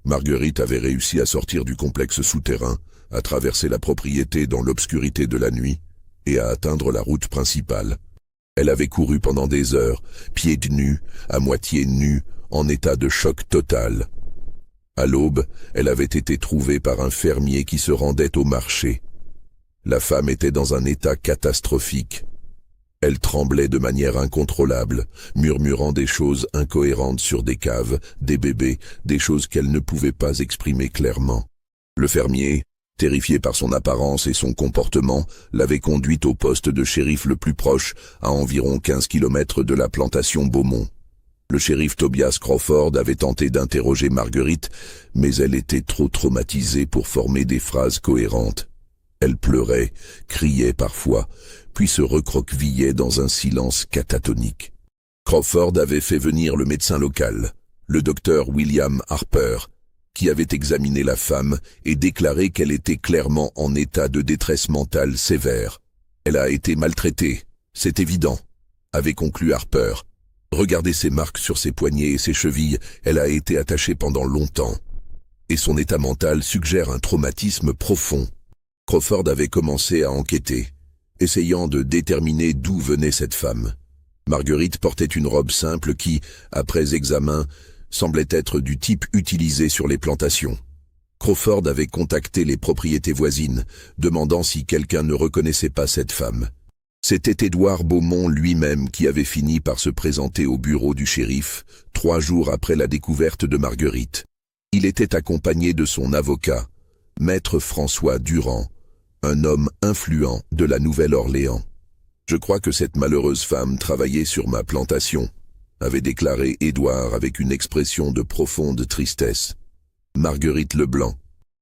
Marguerite avait réussi à sortir du complexe souterrain, à traverser la propriété dans l'obscurité de la nuit et à atteindre la route principale. Elle avait couru pendant des heures, pieds nus, à moitié nus, en état de choc total. À l'aube, elle avait été trouvée par un fermier qui se rendait au marché. La femme était dans un état catastrophique. Elle tremblait de manière incontrôlable, murmurant des choses incohérentes sur des caves, des bébés, des choses qu'elle ne pouvait pas exprimer clairement. Le fermier, terrifié par son apparence et son comportement, l'avait conduite au poste de shérif le plus proche, à environ 15 kilomètres de la plantation Beaumont. Le shérif Tobias Crawford avait tenté d'interroger Marguerite, mais elle était trop traumatisée pour former des phrases cohérentes. Elle pleurait, criait parfois, puis se recroquevillait dans un silence catatonique. Crawford avait fait venir le médecin local, le docteur William Harper, qui avait examiné la femme et déclaré qu'elle était clairement en état de détresse mentale sévère. Elle a été maltraitée, c'est évident, avait conclu Harper. Regardez ses marques sur ses poignets et ses chevilles, elle a été attachée pendant longtemps. Et son état mental suggère un traumatisme profond. Crawford avait commencé à enquêter, essayant de déterminer d'où venait cette femme. Marguerite portait une robe simple qui, après examen, semblait être du type utilisé sur les plantations. Crawford avait contacté les propriétés voisines, demandant si quelqu'un ne reconnaissait pas cette femme. C'était Édouard Beaumont lui-même qui avait fini par se présenter au bureau du shérif, 3 jours après la découverte de Marguerite. Il était accompagné de son avocat, maître François Durand, un homme influent de la Nouvelle-Orléans. « Je crois que cette malheureuse femme travaillait sur ma plantation », avait déclaré Édouard avec une expression de profonde tristesse. Marguerite Leblanc.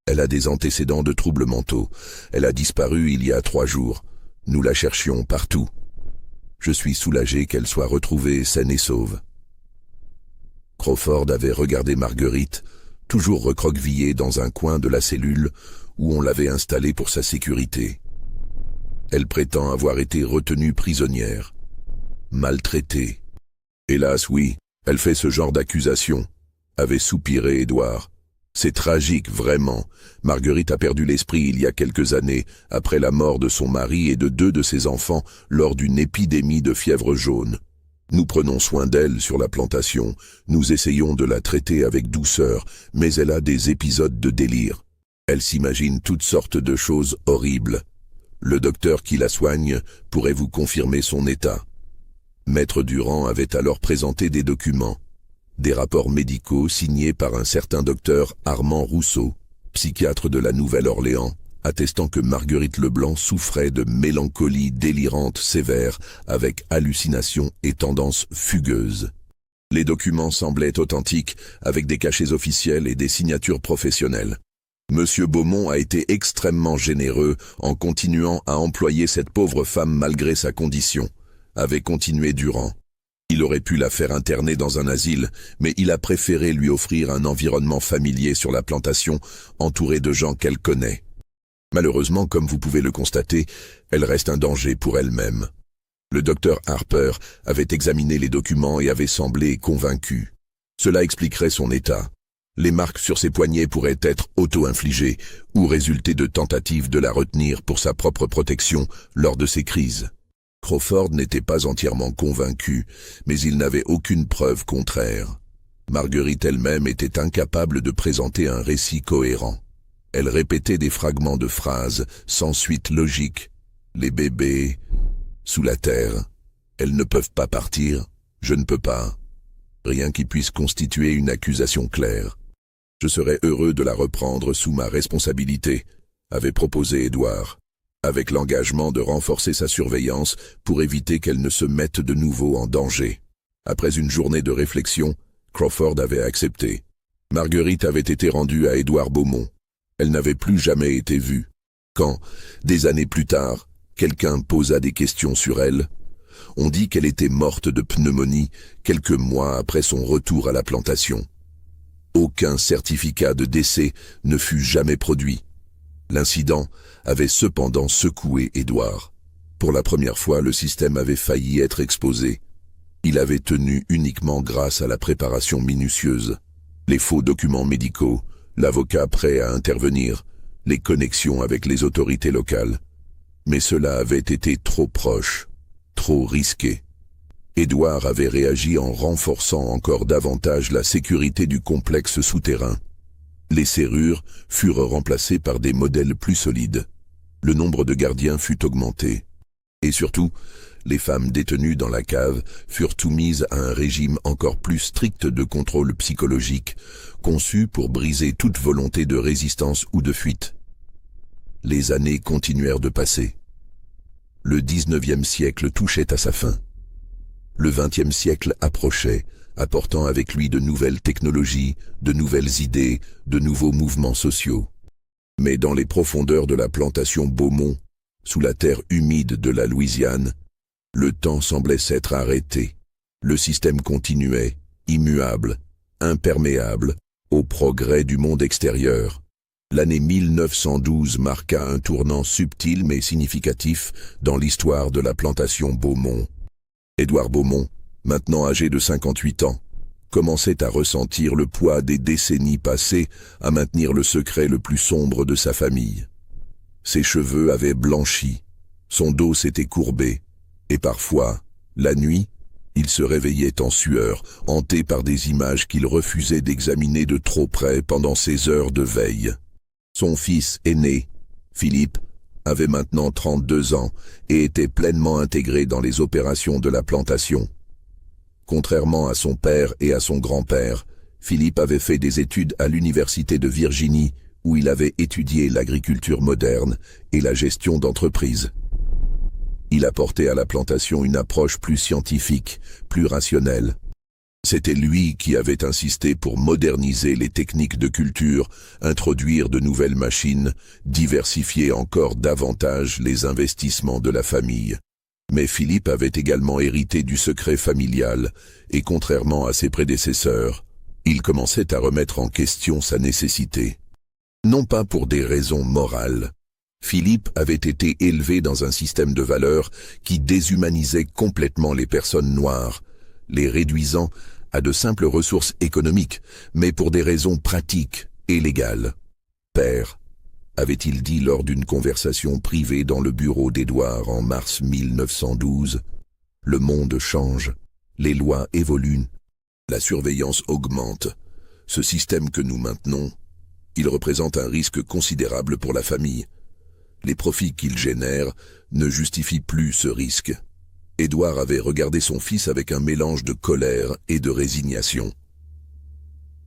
Elle a des antécédents de troubles mentaux. Elle a disparu il y a 3 jours. Nous la cherchions partout. Je suis soulagé qu'elle soit retrouvée saine et sauve. Crawford avait regardé Marguerite, toujours recroquevillée dans un coin de la cellule où on l'avait installée pour sa sécurité. Elle prétend avoir été retenue prisonnière, maltraitée. Hélas, oui, elle fait ce genre d'accusation, avait soupiré Édouard. C'est tragique, vraiment. Marguerite a perdu l'esprit il y a quelques années, après la mort de son mari et de 2 de ses enfants lors d'une épidémie de fièvre jaune. Nous prenons soin d'elle sur la plantation, nous essayons de la traiter avec douceur, mais elle a des épisodes de délire. Elle s'imagine toutes sortes de choses horribles. Le docteur qui la soigne pourrait vous confirmer son état. Maître Durand avait alors présenté des documents. Des rapports médicaux signés par un certain docteur Armand Rousseau, psychiatre de la Nouvelle-Orléans, attestant que Marguerite Leblanc souffrait de mélancolie délirante sévère avec hallucinations et tendances fugueuses. Les documents semblaient authentiques, avec des cachets officiels et des signatures professionnelles. Monsieur Beaumont a été extrêmement généreux en continuant à employer cette pauvre femme malgré sa condition, avait continué Durand. Il aurait pu la faire interner dans un asile, mais il a préféré lui offrir un environnement familier sur la plantation, entouré de gens qu'elle connaît. Malheureusement, comme vous pouvez le constater, elle reste un danger pour elle-même. Le docteur Harper avait examiné les documents et avait semblé convaincu. Cela expliquerait son état. Les marques sur ses poignets pourraient être auto-infligées ou résulter de tentatives de la retenir pour sa propre protection lors de ses crises. Crawford n'était pas entièrement convaincu, mais il n'avait aucune preuve contraire. Marguerite elle-même était incapable de présenter un récit cohérent. Elle répétait des fragments de phrases sans suite logique. Les bébés, sous la terre, elles ne peuvent pas partir, je ne peux pas. Rien qui puisse constituer une accusation claire. Je serais heureux de la reprendre sous ma responsabilité, avait proposé Édouard, avec l'engagement de renforcer sa surveillance pour éviter qu'elle ne se mette de nouveau en danger. Après une journée de réflexion, Crawford avait accepté. Marguerite avait été rendue à Édouard Beaumont. Elle n'avait plus jamais été vue. Quand, des années plus tard, quelqu'un posa des questions sur elle, on dit qu'elle était morte de pneumonie quelques mois après son retour à la plantation. Aucun certificat de décès ne fut jamais produit. L'incident avait cependant secoué Édouard. Pour la première fois, le système avait failli être exposé. Il avait tenu uniquement grâce à la préparation minutieuse, les faux documents médicaux, l'avocat prêt à intervenir, les connexions avec les autorités locales. Mais cela avait été trop proche, trop risqué. Édouard avait réagi en renforçant encore davantage la sécurité du complexe souterrain. Les serrures furent remplacées par des modèles plus solides. Le nombre de gardiens fut augmenté. Et surtout, les femmes détenues dans la cave furent soumises à un régime encore plus strict de contrôle psychologique, conçu pour briser toute volonté de résistance ou de fuite. Les années continuèrent de passer. Le 19e siècle touchait à sa fin. Le 20e siècle approchait, apportant avec lui de nouvelles technologies, de nouvelles idées, de nouveaux mouvements sociaux. Mais dans les profondeurs de la plantation Beaumont, sous la terre humide de la Louisiane, le temps semblait s'être arrêté. Le système continuait, immuable, imperméable, au progrès du monde extérieur. L'année 1912 marqua un tournant subtil mais significatif dans l'histoire de la plantation Beaumont. Édouard Beaumont, maintenant âgé de 58 ans, commençait à ressentir le poids des décennies passées à maintenir le secret le plus sombre de sa famille. Ses cheveux avaient blanchi, son dos s'était courbé, et parfois, la nuit, il se réveillait en sueur, hanté par des images qu'il refusait d'examiner de trop près pendant ses heures de veille. Son fils aîné, Philippe, avait maintenant 32 ans et était pleinement intégré dans les opérations de la plantation. Contrairement à son père et à son grand-père, Philippe avait fait des études à l'université de Virginie, où il avait étudié l'agriculture moderne et la gestion d'entreprises. Il apportait à la plantation une approche plus scientifique, plus rationnelle. C'était lui qui avait insisté pour moderniser les techniques de culture, introduire de nouvelles machines, diversifier encore davantage les investissements de la famille. Mais Philippe avait également hérité du secret familial, et contrairement à ses prédécesseurs, il commençait à remettre en question sa nécessité. Non pas pour des raisons morales. Philippe avait été élevé dans un système de valeurs qui déshumanisait complètement les personnes noires, les réduisant à de simples ressources économiques, mais pour des raisons pratiques et légales. « Père », avait-il dit lors d'une conversation privée dans le bureau d'Édouard en mars 1912, « le monde change, les lois évoluent, la surveillance augmente. Ce système que nous maintenons, il représente un risque considérable pour la famille. Les profits qu'il génère ne justifient plus ce risque. » Édouard avait regardé son fils avec un mélange de colère et de résignation.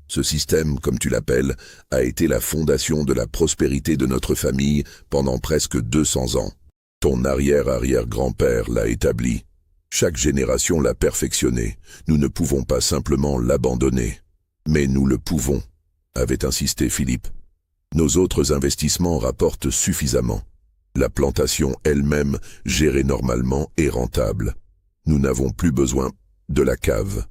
Ce système, comme tu l'appelles, a été la fondation de la prospérité de notre famille pendant presque 200 ans. Ton arrière-arrière-grand-père l'a établi. Chaque génération l'a perfectionné. Nous ne pouvons pas simplement l'abandonner. Mais nous le pouvons, avait insisté Philippe. Nos autres investissements rapportent suffisamment. La plantation elle-même, gérée normalement, est rentable. Nous n'avons plus besoin de la cave.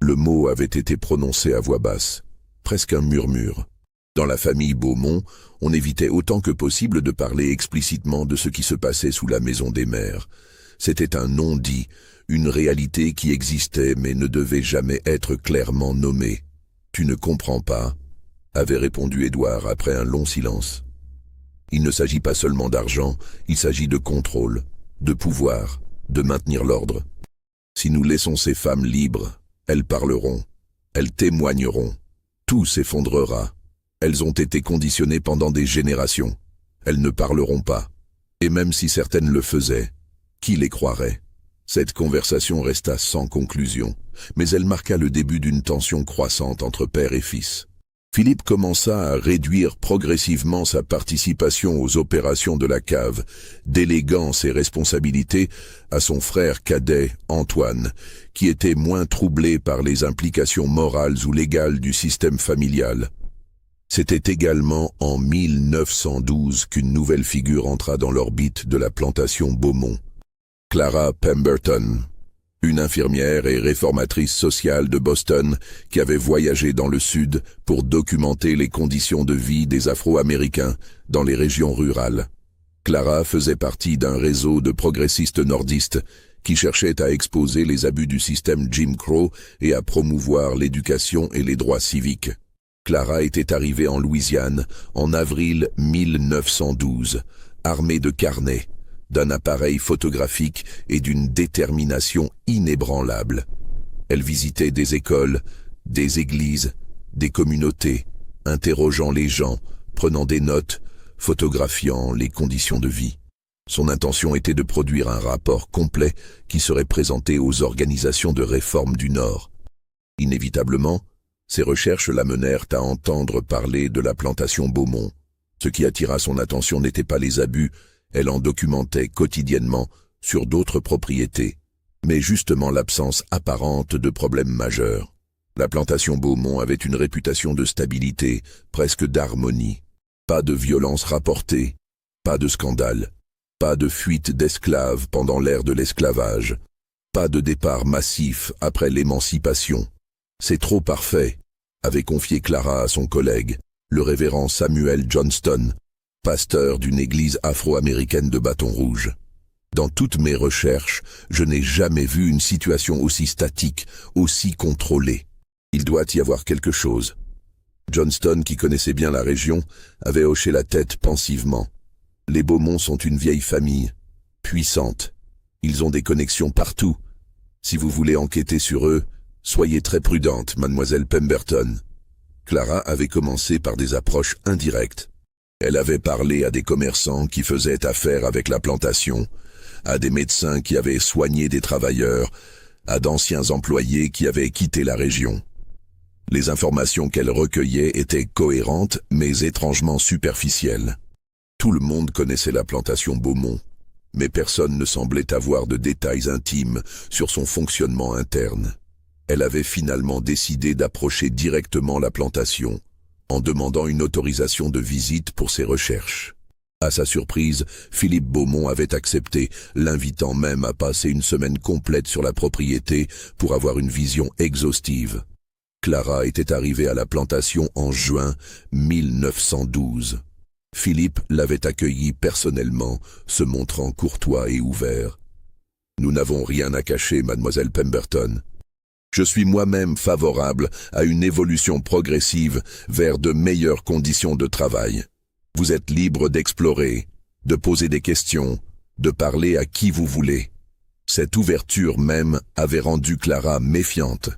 Le mot avait été prononcé à voix basse, presque un murmure. Dans la famille Beaumont, on évitait autant que possible de parler explicitement de ce qui se passait sous la maison des mères. C'était un non-dit, une réalité qui existait mais ne devait jamais être clairement nommée. « Tu ne comprends pas », avait répondu Édouard après un long silence. Il ne s'agit pas seulement d'argent, il s'agit de contrôle, de pouvoir, de maintenir l'ordre. Si nous laissons ces femmes libres, elles parleront, elles témoigneront, tout s'effondrera. Elles ont été conditionnées pendant des générations, elles ne parleront pas. Et même si certaines le faisaient, qui les croirait? Cette conversation resta sans conclusion, mais elle marqua le début d'une tension croissante entre père et fils. Philippe commença à réduire progressivement sa participation aux opérations de la cave, déléguant ses responsabilités à son frère cadet, Antoine, qui était moins troublé par les implications morales ou légales du système familial. C'était également en 1912 qu'une nouvelle figure entra dans l'orbite de la plantation Beaumont. Clara Pemberton, une infirmière et réformatrice sociale de Boston qui avait voyagé dans le Sud pour documenter les conditions de vie des Afro-Américains dans les régions rurales. Clara faisait partie d'un réseau de progressistes nordistes qui cherchaient à exposer les abus du système Jim Crow et à promouvoir l'éducation et les droits civiques. Clara était arrivée en Louisiane en avril 1912, armée de carnets, d'un appareil photographique et d'une détermination inébranlable. Elle visitait des écoles, des églises, des communautés, interrogeant les gens, prenant des notes, photographiant les conditions de vie. Son intention était de produire un rapport complet qui serait présenté aux organisations de réforme du Nord. Inévitablement, ses recherches l'amenèrent à entendre parler de la plantation Beaumont. Ce qui attira son attention n'était pas les abus, elle en documentait quotidiennement sur d'autres propriétés, mais justement l'absence apparente de problèmes majeurs. La plantation Beaumont avait une réputation de stabilité, presque d'harmonie. Pas de violence rapportée, pas de scandale, pas de fuite d'esclaves pendant l'ère de l'esclavage, pas de départ massif après l'émancipation. C'est trop parfait, avait confié Clara à son collègue, le révérend Samuel Johnston, pasteur d'une église afro-américaine de Bâton Rouge. Dans toutes mes recherches, je n'ai jamais vu une situation aussi statique, aussi contrôlée. Il doit y avoir quelque chose. Johnston, qui connaissait bien la région, avait hoché la tête pensivement. Les Beaumont sont une vieille famille, puissante. Ils ont des connexions partout. Si vous voulez enquêter sur eux, soyez très prudente, mademoiselle Pemberton. Clara avait commencé par des approches indirectes. Elle avait parlé à des commerçants qui faisaient affaire avec la plantation, à des médecins qui avaient soigné des travailleurs, à d'anciens employés qui avaient quitté la région. Les informations qu'elle recueillait étaient cohérentes, mais étrangement superficielles. Tout le monde connaissait la plantation Beaumont, mais personne ne semblait avoir de détails intimes sur son fonctionnement interne. Elle avait finalement décidé d'approcher directement la plantation, en demandant une autorisation de visite pour ses recherches. À sa surprise, Philippe Beaumont avait accepté, l'invitant même à passer une semaine complète sur la propriété pour avoir une vision exhaustive. Clara était arrivée à la plantation en juin 1912. Philippe l'avait accueillie personnellement, se montrant courtois et ouvert. « Nous n'avons rien à cacher, mademoiselle Pemberton. Je suis moi-même favorable à une évolution progressive vers de meilleures conditions de travail. Vous êtes libre d'explorer, de poser des questions, de parler à qui vous voulez. » Cette ouverture même avait rendu Clara méfiante.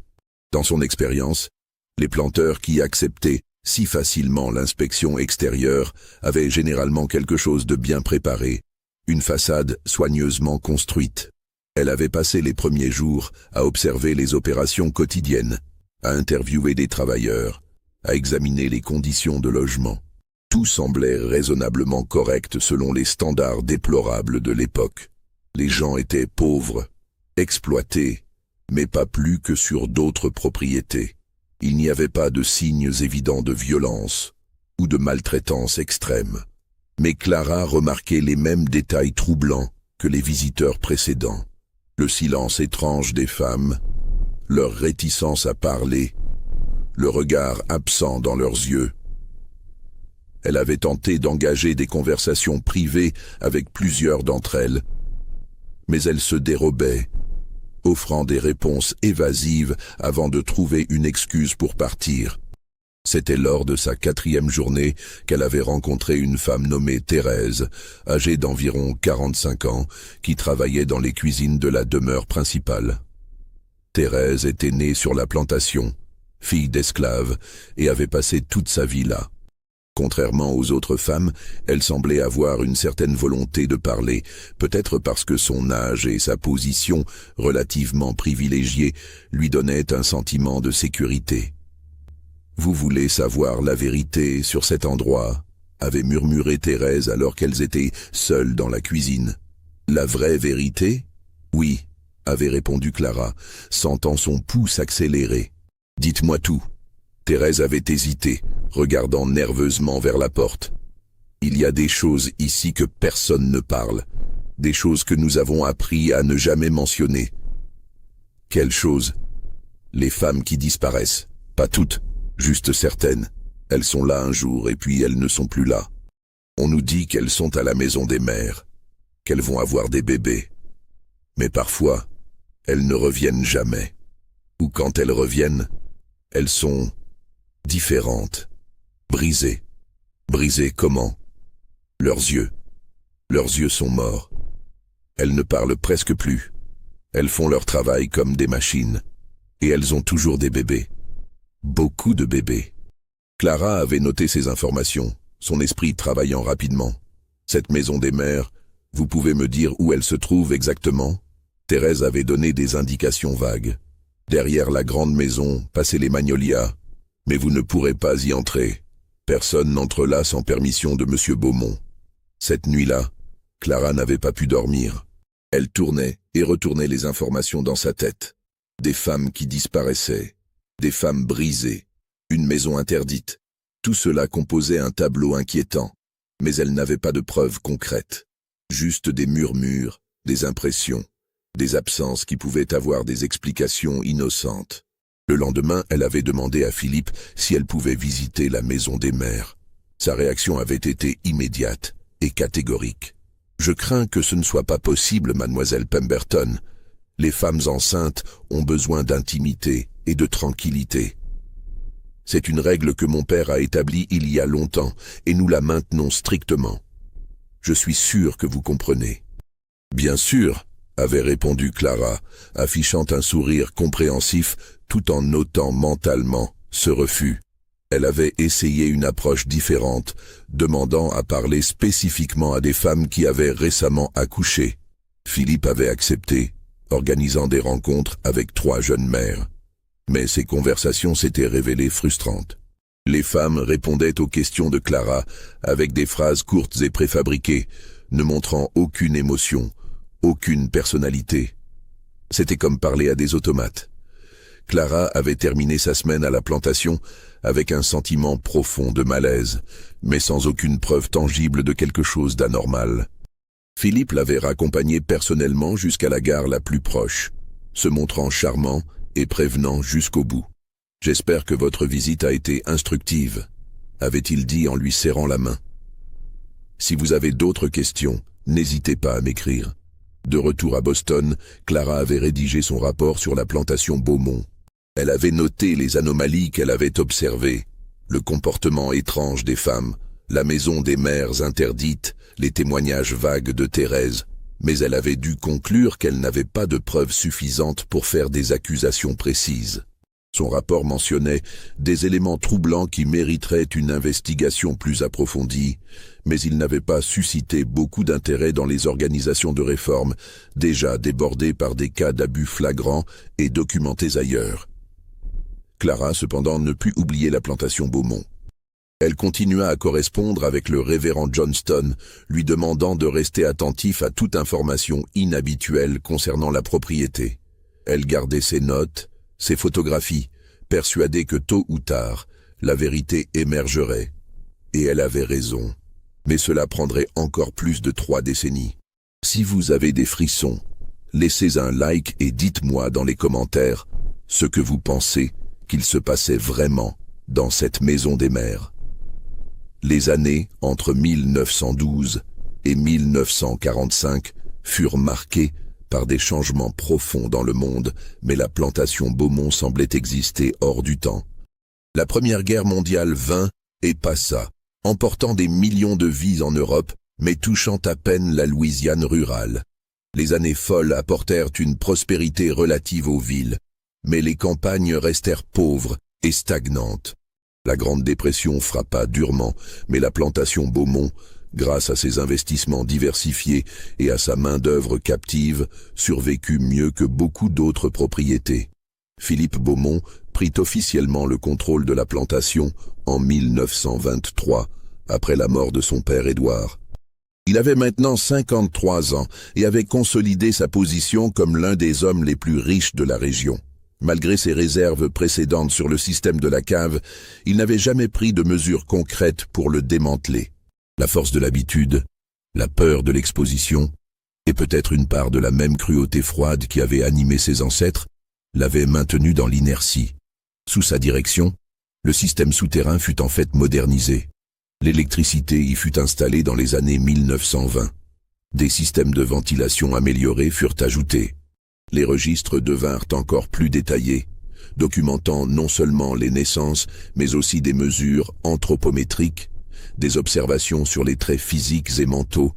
Dans son expérience, les planteurs qui acceptaient si facilement l'inspection extérieure avaient généralement quelque chose de bien préparé, une façade soigneusement construite. Elle avait passé les premiers jours à observer les opérations quotidiennes, à interviewer des travailleurs, à examiner les conditions de logement. Tout semblait raisonnablement correct selon les standards déplorables de l'époque. Les gens étaient pauvres, exploités, mais pas plus que sur d'autres propriétés. Il n'y avait pas de signes évidents de violence ou de maltraitance extrême. Mais Clara remarquait les mêmes détails troublants que les visiteurs précédents. Le silence étrange des femmes, leur réticence à parler, le regard absent dans leurs yeux. Elle avait tenté d'engager des conversations privées avec plusieurs d'entre elles, mais elles se dérobaient, offrant des réponses évasives avant de trouver une excuse pour partir. C'était lors de sa 4e journée qu'elle avait rencontré une femme nommée Thérèse, âgée d'environ 45 ans, qui travaillait dans les cuisines de la demeure principale. Thérèse était née sur la plantation, fille d'esclave, et avait passé toute sa vie là. Contrairement aux autres femmes, elle semblait avoir une certaine volonté de parler, peut-être parce que son âge et sa position, relativement privilégiée, lui donnaient un sentiment de sécurité. « Vous voulez savoir la vérité sur cet endroit ?» avait murmuré Thérèse alors qu'elles étaient seules dans la cuisine. « La vraie vérité ?»« Oui, » avait répondu Clara, sentant son pouls s'accélérer. « Dites-moi tout. » Thérèse avait hésité, regardant nerveusement vers la porte. Il y a des choses ici que personne ne parle, des choses que nous avons appris à ne jamais mentionner. Quelles choses? Les femmes qui disparaissent. Pas toutes, juste certaines. Elles sont là un jour et puis elles ne sont plus là. On nous dit qu'elles sont à la maison des mères, qu'elles vont avoir des bébés. Mais parfois, elles ne reviennent jamais. Ou quand elles reviennent, elles sont différentes, brisées. Brisées comment? Leurs yeux sont morts. Elles ne parlent presque plus. Elles font leur travail comme des machines. Et elles ont toujours des bébés. Beaucoup de bébés. Clara avait noté ces informations, son esprit travaillant rapidement. Cette maison des mères, vous pouvez me dire où elle se trouve exactement? Thérèse avait donné des indications vagues. Derrière la grande maison passaient les magnolias, mais vous ne pourrez pas y entrer. Personne n'entre là sans permission de M. Beaumont. Cette nuit-là, Clara n'avait pas pu dormir. Elle tournait et retournait les informations dans sa tête. Des femmes qui disparaissaient, des femmes brisées, une maison interdite. Tout cela composait un tableau inquiétant, mais elle n'avait pas de preuves concrètes. Juste des murmures, des impressions, des absences qui pouvaient avoir des explications innocentes. Le lendemain, elle avait demandé à Philippe si elle pouvait visiter la maison des mères. Sa réaction avait été immédiate et catégorique. « Je crains que ce ne soit pas possible, mademoiselle Pemberton. Les femmes enceintes ont besoin d'intimité et de tranquillité. C'est une règle que mon père a établie il y a longtemps et nous la maintenons strictement. Je suis sûr que vous comprenez. » « Bien sûr, » avait répondu Clara, affichant un sourire compréhensif tout en notant mentalement ce refus. Elle avait essayé une approche différente, demandant à parler spécifiquement à des femmes qui avaient récemment accouché. Philippe avait accepté, organisant des rencontres avec 3 jeunes mères. Mais ces conversations s'étaient révélées frustrantes. Les femmes répondaient aux questions de Clara avec des phrases courtes et préfabriquées, ne montrant aucune émotion, aucune personnalité. C'était comme parler à des automates. Clara avait terminé sa semaine à la plantation avec un sentiment profond de malaise, mais sans aucune preuve tangible de quelque chose d'anormal. Philippe l'avait raccompagnée personnellement jusqu'à la gare la plus proche, se montrant charmant et prévenant jusqu'au bout. « J'espère que votre visite a été instructive », avait-il dit en lui serrant la main. « Si vous avez d'autres questions, n'hésitez pas à m'écrire. » De retour à Boston, Clara avait rédigé son rapport sur la plantation Beaumont. Elle avait noté les anomalies qu'elle avait observées, le comportement étrange des femmes, la maison des mères interdite, les témoignages vagues de Thérèse, mais elle avait dû conclure qu'elle n'avait pas de preuves suffisantes pour faire des accusations précises. Son rapport mentionnait des éléments troublants qui mériteraient une investigation plus approfondie, mais il n'avait pas suscité beaucoup d'intérêt dans les organisations de réforme, déjà débordées par des cas d'abus flagrants et documentés ailleurs. Clara, cependant, ne put oublier la plantation Beaumont. Elle continua à correspondre avec le révérend Johnston, lui demandant de rester attentif à toute information inhabituelle concernant la propriété. Elle gardait ses notes, ses photographies, persuadée que tôt ou tard, la vérité émergerait. Et elle avait raison. Mais cela prendrait encore plus de 3 décennies. Si vous avez des frissons, laissez un like et dites-moi dans les commentaires ce que vous pensez qu'il se passait vraiment dans cette maison des mères. Les années entre 1912 et 1945 furent marquées par des changements profonds dans le monde, mais la plantation Beaumont semblait exister hors du temps. La Première Guerre mondiale vint et passa, emportant des millions de vies en Europe, mais touchant à peine la Louisiane rurale. Les années folles apportèrent une prospérité relative aux villes, mais les campagnes restèrent pauvres et stagnantes. La Grande Dépression frappa durement, mais la plantation Beaumont, grâce à ses investissements diversifiés et à sa main-d'œuvre captive, survécut mieux que beaucoup d'autres propriétés. Philippe Beaumont prit officiellement le contrôle de la plantation en 1923, après la mort de son père Édouard. Il avait maintenant 53 ans et avait consolidé sa position comme l'un des hommes les plus riches de la région. Malgré ses réserves précédentes sur le système de la cave, il n'avait jamais pris de mesures concrètes pour le démanteler. La force de l'habitude, la peur de l'exposition, et peut-être une part de la même cruauté froide qui avait animé ses ancêtres, l'avaient maintenu dans l'inertie. Sous sa direction, le système souterrain fut en fait modernisé. L'électricité y fut installée dans les années 1920. Des systèmes de ventilation améliorés furent ajoutés. Les registres devinrent encore plus détaillés, documentant non seulement les naissances, mais aussi des mesures anthropométriques, des observations sur les traits physiques et mentaux,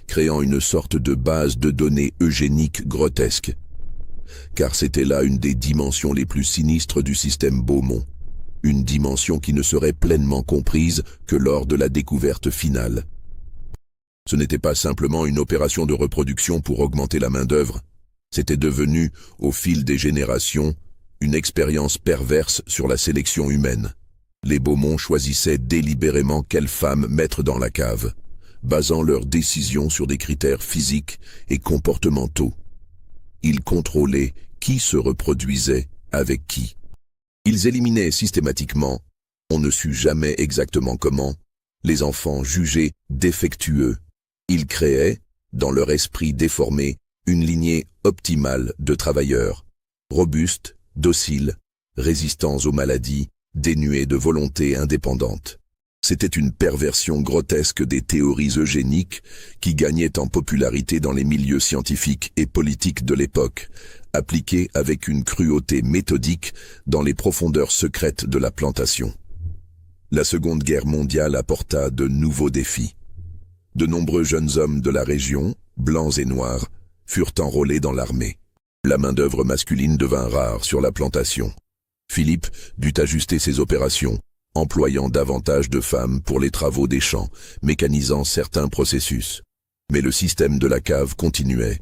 créant une sorte de base de données eugéniques grotesque. Car c'était là une des dimensions les plus sinistres du système Beaumont, une dimension qui ne serait pleinement comprise que lors de la découverte finale. Ce n'était pas simplement une opération de reproduction pour augmenter la main-d'œuvre, c'était devenu, au fil des générations, une expérience perverse sur la sélection humaine. Les Beaumont choisissaient délibérément quelles femmes mettre dans la cave, basant leurs décisions sur des critères physiques et comportementaux. Ils contrôlaient qui se reproduisait avec qui. Ils éliminaient systématiquement, on ne sut jamais exactement comment, les enfants jugés défectueux. Ils créaient, dans leur esprit déformé, une lignée optimale de travailleurs, robustes, dociles, résistants aux maladies, dénués de volonté indépendante. C'était une perversion grotesque des théories eugéniques qui gagnaient en popularité dans les milieux scientifiques et politiques de l'époque, appliquée avec une cruauté méthodique dans les profondeurs secrètes de la plantation. La Seconde Guerre mondiale apporta de nouveaux défis. De nombreux jeunes hommes de la région, blancs et noirs, furent enrôlés dans l'armée. La main-d'œuvre masculine devint rare sur la plantation. Philippe dut ajuster ses opérations, employant davantage de femmes pour les travaux des champs, mécanisant certains processus. Mais le système de la cave continuait,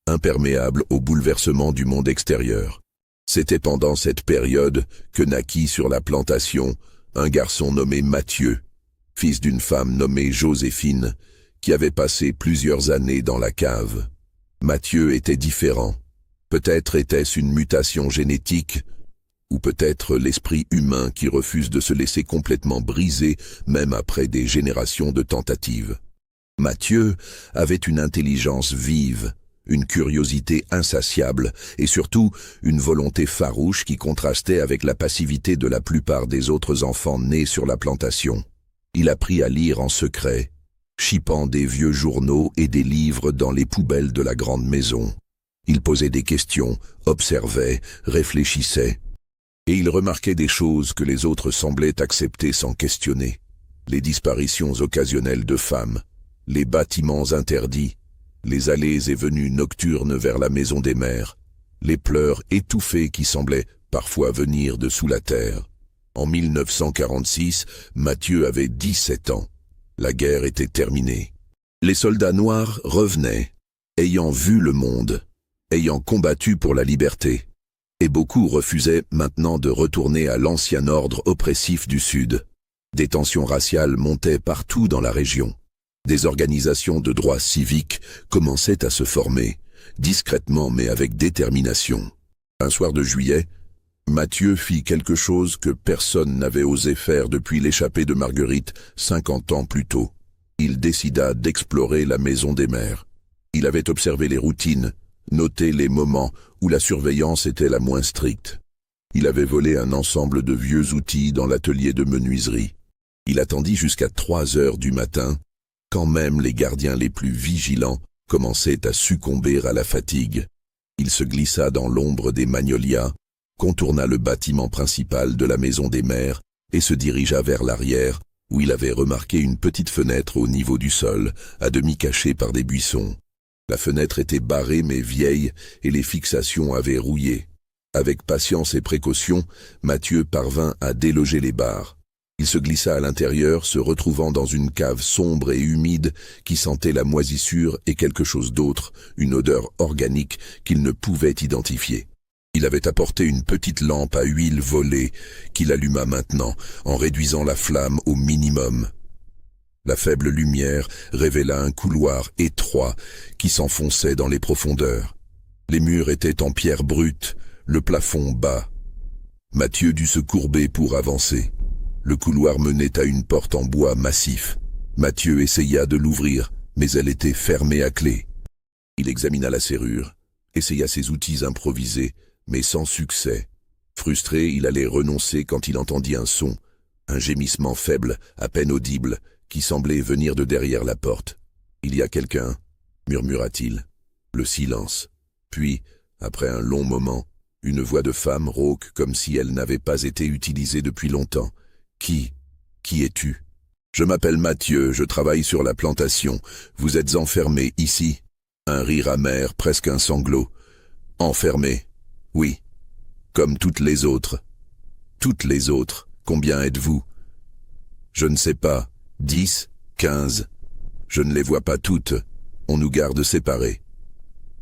imperméable aux bouleversements du monde extérieur. C'était pendant cette période que naquit sur la plantation un garçon nommé Mathieu, fils d'une femme nommée Joséphine, qui avait passé plusieurs années dans la cave. Mathieu était différent. Peut-être était-ce une mutation génétique, ou peut-être l'esprit humain qui refuse de se laisser complètement briser même après des générations de tentatives. Mathieu avait une intelligence vive, une curiosité insatiable et surtout une volonté farouche qui contrastait avec la passivité de la plupart des autres enfants nés sur la plantation. Il apprit à lire en secret, chipant des vieux journaux et des livres dans les poubelles de la grande maison. Il posait des questions, observait, réfléchissait, et il remarquait des choses que les autres semblaient accepter sans questionner. Les disparitions occasionnelles de femmes, les bâtiments interdits, les allées et venues nocturnes vers la maison des mères, les pleurs étouffés qui semblaient parfois venir de sous la terre. En 1946, Mathieu avait 17 ans. La guerre était terminée. Les soldats noirs revenaient, ayant vu le monde, ayant combattu pour la liberté. Et beaucoup refusaient maintenant de retourner à l'ancien ordre oppressif du Sud. Des tensions raciales montaient partout dans la région. Des organisations de droits civiques commençaient à se former, discrètement mais avec détermination. Un soir de juillet, Mathieu fit quelque chose que personne n'avait osé faire depuis l'échappée de Marguerite 50 ans plus tôt. Il décida d'explorer la maison des mères. Il avait observé les routines, noté les moments où la surveillance était la moins stricte. Il avait volé un ensemble de vieux outils dans l'atelier de menuiserie. Il attendit jusqu'à 3 heures du matin, quand même les gardiens les plus vigilants commençaient à succomber à la fatigue. Il se glissa dans l'ombre des magnolias, contourna le bâtiment principal de la maison des mères et se dirigea vers l'arrière, où il avait remarqué une petite fenêtre au niveau du sol, à demi cachée par des buissons. La fenêtre était barrée mais vieille et les fixations avaient rouillé. Avec patience et précaution, Mathieu parvint à déloger les barres. Il se glissa à l'intérieur, se retrouvant dans une cave sombre et humide qui sentait la moisissure et quelque chose d'autre, une odeur organique qu'il ne pouvait identifier. Il avait apporté une petite lampe à huile volée qu'il alluma maintenant en réduisant la flamme au minimum. La faible lumière révéla un couloir étroit qui s'enfonçait dans les profondeurs. Les murs étaient en pierre brute, le plafond bas. Mathieu dut se courber pour avancer. Le couloir menait à une porte en bois massif. Mathieu essaya de l'ouvrir, mais elle était fermée à clé. Il examina la serrure, essaya ses outils improvisés, mais sans succès. Frustré, il allait renoncer quand il entendit un son, un gémissement faible, à peine audible, qui semblait venir de derrière la porte. « Il y a quelqu'un » murmura-t-il. Le silence. Puis, après un long moment, une voix de femme rauque comme si elle n'avait pas été utilisée depuis longtemps. « Qui es-tu » ? « Je m'appelle Mathieu, je travaille sur la plantation. Vous êtes enfermé ici ?» Un rire amer, presque un sanglot. « Enfermé ? Oui. Comme toutes les autres. » « Toutes les autres. Combien êtes-vous ?»« Je ne sais pas. 10, 15. Je ne les vois pas toutes. On nous garde séparés. »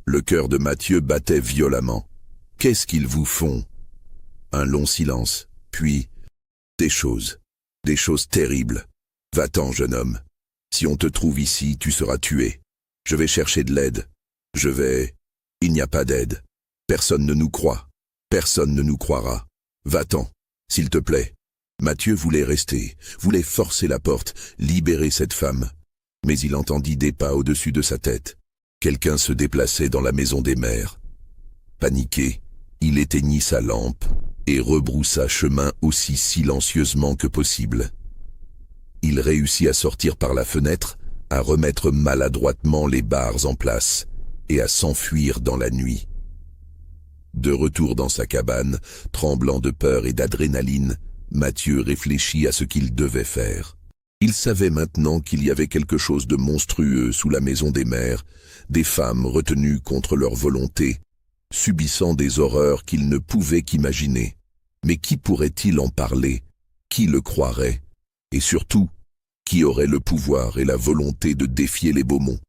Le cœur de Mathieu battait violemment. « Qu'est-ce qu'ils vous font ?» Un long silence, puis « Des choses terribles. Va-t'en, jeune homme. Si on te trouve ici, tu seras tué. Je vais chercher de l'aide. Il n'y a pas d'aide. Personne ne nous croit. Personne ne nous croira. Va-t'en, s'il te plaît. » Mathieu voulait rester, voulait forcer la porte, libérer cette femme. Mais il entendit des pas au-dessus de sa tête. Quelqu'un se déplaçait dans la maison des mères. Paniqué, il éteignit sa lampe et rebroussa chemin aussi silencieusement que possible. Il réussit à sortir par la fenêtre, à remettre maladroitement les barres en place et à s'enfuir dans la nuit. De retour dans sa cabane, tremblant de peur et d'adrénaline, Mathieu réfléchit à ce qu'il devait faire. Il savait maintenant qu'il y avait quelque chose de monstrueux sous la maison des mères, des femmes retenues contre leur volonté, subissant des horreurs qu'il ne pouvait qu'imaginer. Mais qui pourrait-il en parler? Qui le croirait? Et surtout, qui aurait le pouvoir et la volonté de défier les Beaumont?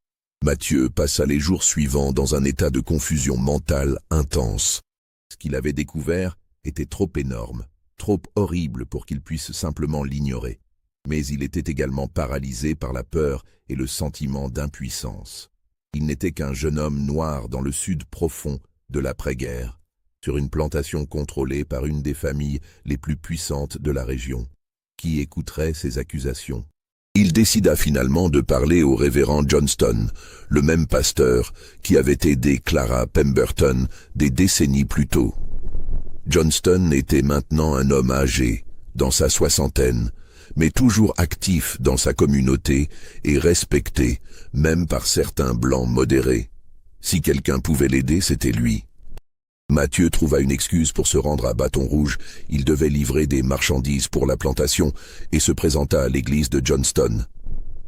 Mathieu passa les jours suivants dans un état de confusion mentale intense. Ce qu'il avait découvert était trop énorme, trop horrible pour qu'il puisse simplement l'ignorer. Mais il était également paralysé par la peur et le sentiment d'impuissance. Il n'était qu'un jeune homme noir dans le sud profond de l'après-guerre, sur une plantation contrôlée par une des familles les plus puissantes de la région. Qui écouterait ces accusations? Il décida finalement de parler au révérend Johnston, le même pasteur qui avait aidé Clara Pemberton des décennies plus tôt. Johnston était maintenant un homme âgé, dans sa soixantaine, mais toujours actif dans sa communauté et respecté, même par certains blancs modérés. Si quelqu'un pouvait l'aider, c'était lui. Mathieu trouva une excuse pour se rendre à Bâton Rouge. Il devait livrer des marchandises pour la plantation et se présenta à l'église de Johnston.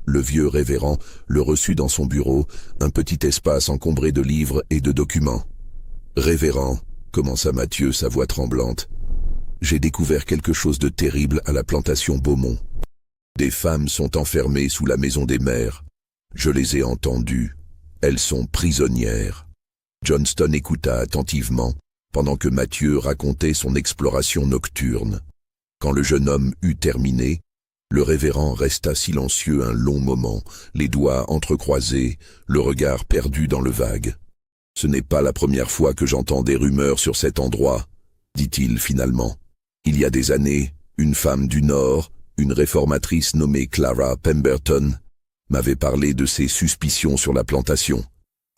Le vieux révérend le reçut dans son bureau, un petit espace encombré de livres et de documents. « Révérend, » commença Mathieu, sa voix tremblante, « j'ai découvert quelque chose de terrible à la plantation Beaumont. Des femmes sont enfermées sous la maison des mères. Je les ai entendues. Elles sont prisonnières. » Johnston écouta attentivement, pendant que Mathieu racontait son exploration nocturne. Quand le jeune homme eut terminé, le révérend resta silencieux un long moment, les doigts entrecroisés, le regard perdu dans le vague. « Ce n'est pas la première fois que j'entends des rumeurs sur cet endroit, » dit-il finalement. « Il y a des années, une femme du Nord, une réformatrice nommée Clara Pemberton, m'avait parlé de ses suspicions sur la plantation.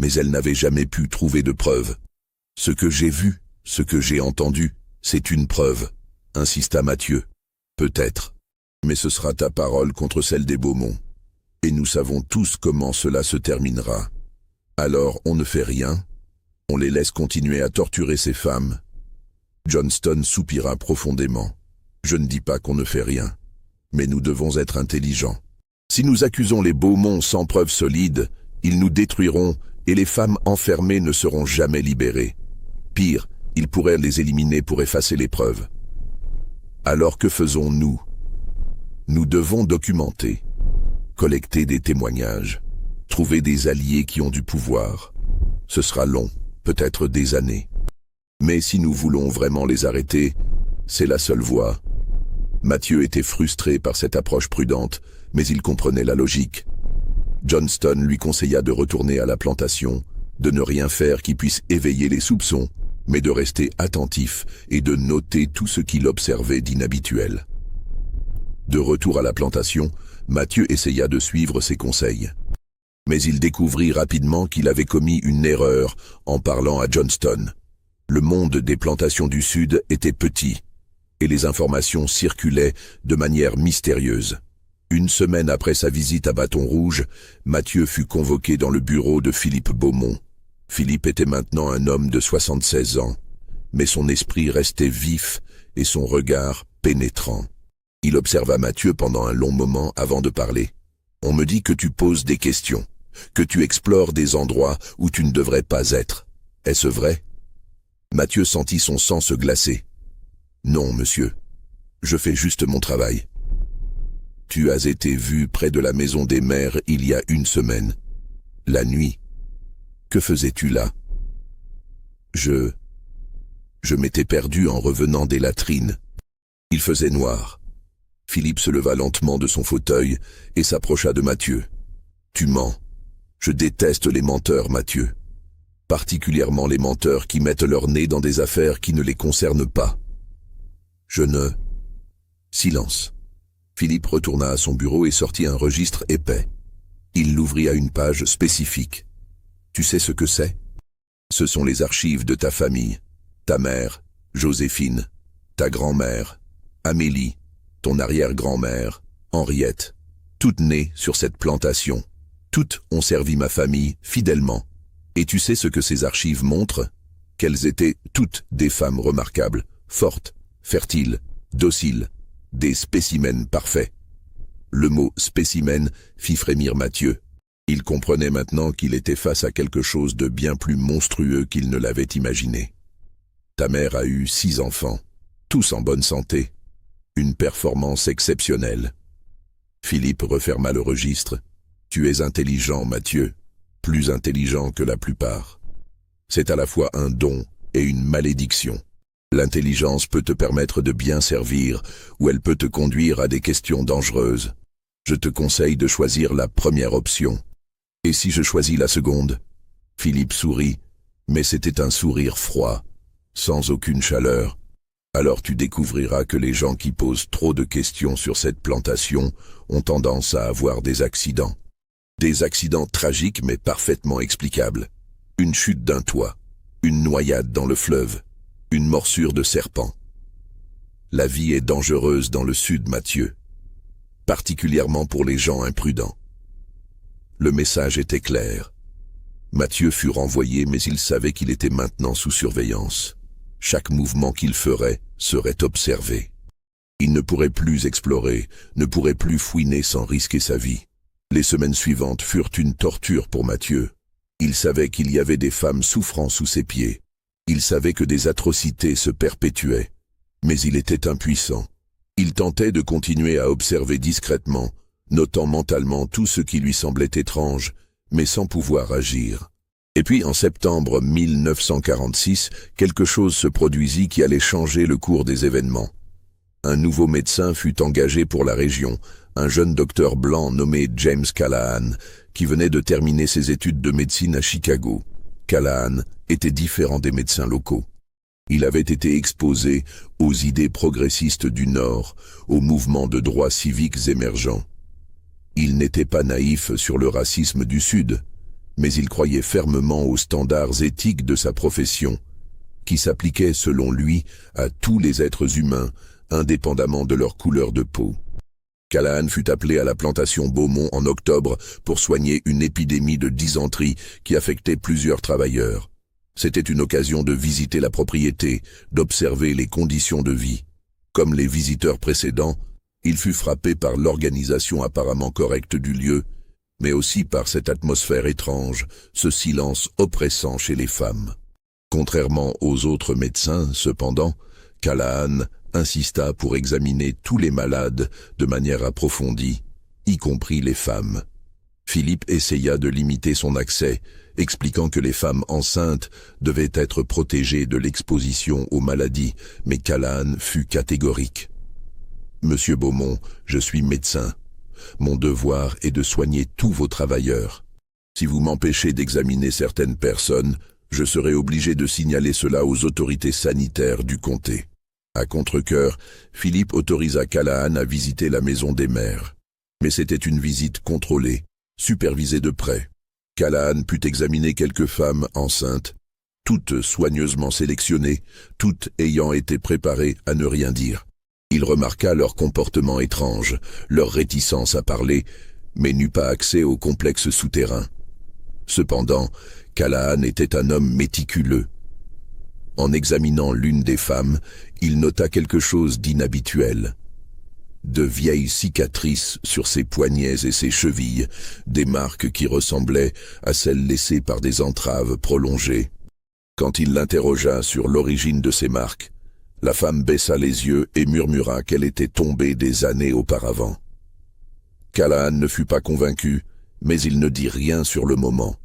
Mais elle n'avait jamais pu trouver de preuves. « Ce que j'ai vu, ce que j'ai entendu, c'est une preuve, » insista Mathieu. « Peut-être, mais ce sera ta parole contre celle des Beaumont. Et nous savons tous comment cela se terminera. Alors on ne fait rien, on les laisse continuer à torturer ces femmes. » Johnston soupira profondément. « Je ne dis pas qu'on ne fait rien, mais nous devons être intelligents. Si nous accusons les Beaumont sans preuves solides, ils nous détruiront et les femmes enfermées ne seront jamais libérées. Pire, ils pourraient les éliminer pour effacer les preuves. Alors que faisons-nous? Nous devons documenter, collecter des témoignages, trouver des alliés qui ont du pouvoir. Ce sera long, peut-être des années. Mais si nous voulons vraiment les arrêter, c'est la seule voie. » Mathieu était frustré par cette approche prudente, mais il comprenait la logique. Johnston lui conseilla de retourner à la plantation, de ne rien faire qui puisse éveiller les soupçons, mais de rester attentif et de noter tout ce qu'il observait d'inhabituel. De retour à la plantation, Mathieu essaya de suivre ses conseils. Mais il découvrit rapidement qu'il avait commis une erreur en parlant à Johnston. Le monde des plantations du Sud était petit, et les informations circulaient de manière mystérieuse. Une semaine après sa visite à Bâton Rouge, Mathieu fut convoqué dans le bureau de Philippe Beaumont. Philippe était maintenant un homme de 76 ans, mais son esprit restait vif et son regard pénétrant. Il observa Mathieu pendant un long moment avant de parler. « On me dit que tu poses des questions, que tu explores des endroits où tu ne devrais pas être. Est-ce vrai ?» Mathieu sentit son sang se glacer. « Non, monsieur. Je fais juste mon travail. » « Tu as été vu près de la maison des mères il y a une semaine. La nuit. Que faisais-tu là ? » Je m'étais perdu en revenant des latrines. Il faisait noir. Philippe se leva lentement de son fauteuil et s'approcha de Mathieu. « Tu mens. Je déteste les menteurs, Mathieu. Particulièrement les menteurs qui mettent leur nez dans des affaires qui ne les concernent pas. » Je ne... Silence. Philippe retourna à son bureau et sortit un registre épais. Il l'ouvrit à une page spécifique. « Tu sais ce que c'est ? Ce sont les archives de ta famille. Ta mère, Joséphine, ta grand-mère, Amélie, ton arrière-grand-mère, Henriette, toutes nées sur cette plantation. Toutes ont servi ma famille fidèlement. Et tu sais ce que ces archives montrent ? Qu'elles étaient toutes des femmes remarquables, fortes, fertiles, dociles, des spécimens parfaits. » Le mot « spécimen » fit frémir Mathieu. Il comprenait maintenant qu'il était face à quelque chose de bien plus monstrueux qu'il ne l'avait imaginé. « Ta mère a eu 6 enfants, tous en bonne santé. Une performance exceptionnelle. » Philippe referma le registre. « Tu es intelligent, Mathieu, plus intelligent que la plupart. C'est à la fois un don et une malédiction. L'intelligence peut te permettre de bien servir ou elle peut te conduire à des questions dangereuses. Je te conseille de choisir la première option. Et si je choisis la seconde ?» Philippe sourit, mais c'était un sourire froid, sans aucune chaleur. « Alors tu découvriras que les gens qui posent trop de questions sur cette plantation ont tendance à avoir des accidents. Des accidents tragiques mais parfaitement explicables. Une chute d'un toit, une noyade dans le fleuve, une morsure de serpent. La vie est dangereuse dans le Sud, Mathieu, particulièrement pour les gens imprudents. » Le message était clair. Mathieu fut renvoyé, mais il savait qu'il était maintenant sous surveillance. Chaque mouvement qu'il ferait serait observé. Il ne pourrait plus explorer, ne pourrait plus fouiner sans risquer sa vie. Les semaines suivantes furent une torture pour Mathieu. Il savait qu'il y avait des femmes souffrant sous ses pieds. Il savait que des atrocités se perpétuaient. Mais il était impuissant. Il tentait de continuer à observer discrètement, notant mentalement tout ce qui lui semblait étrange, mais sans pouvoir agir. Et puis, en septembre 1946, quelque chose se produisit qui allait changer le cours des événements. Un nouveau médecin fut engagé pour la région, un jeune docteur blanc nommé James Callahan, qui venait de terminer ses études de médecine à Chicago. Callahan était différent des médecins locaux. Il avait été exposé aux idées progressistes du Nord, aux mouvements de droits civiques émergents. Il n'était pas naïf sur le racisme du Sud, mais il croyait fermement aux standards éthiques de sa profession, qui s'appliquaient selon lui à tous les êtres humains, indépendamment de leur couleur de peau. Callahan fut appelé à la plantation Beaumont en octobre pour soigner une épidémie de dysenterie qui affectait plusieurs travailleurs. C'était une occasion de visiter la propriété, d'observer les conditions de vie. Comme les visiteurs précédents, il fut frappé par l'organisation apparemment correcte du lieu, mais aussi par cette atmosphère étrange, ce silence oppressant chez les femmes. Contrairement aux autres médecins, cependant, Callahan insista pour examiner tous les malades de manière approfondie, y compris les femmes. Philippe essaya de limiter son accès, expliquant que les femmes enceintes devaient être protégées de l'exposition aux maladies, mais Callahan fut catégorique. « Monsieur Beaumont, je suis médecin. Mon devoir est de soigner tous vos travailleurs. Si vous m'empêchez d'examiner certaines personnes, Je serai obligé de signaler cela aux autorités sanitaires du comté. À contre-cœur, Philippe autorisa Callahan à visiter la maison des mères. Mais c'était une visite contrôlée, supervisée de près. Callahan put examiner quelques femmes enceintes, toutes soigneusement sélectionnées, toutes ayant été préparées à ne rien dire. Il remarqua leur comportement étrange, leur réticence à parler, mais n'eut pas accès au complexe souterrain. Cependant, Callahan était un homme méticuleux. En examinant l'une des femmes, il nota quelque chose d'inhabituel. De vieilles cicatrices sur ses poignets et ses chevilles, des marques qui ressemblaient à celles laissées par des entraves prolongées. Quand il l'interrogea sur l'origine de ces marques, la femme baissa les yeux et murmura qu'elle était tombée des années auparavant. Callahan ne fut pas convaincu, mais il ne dit rien sur le moment.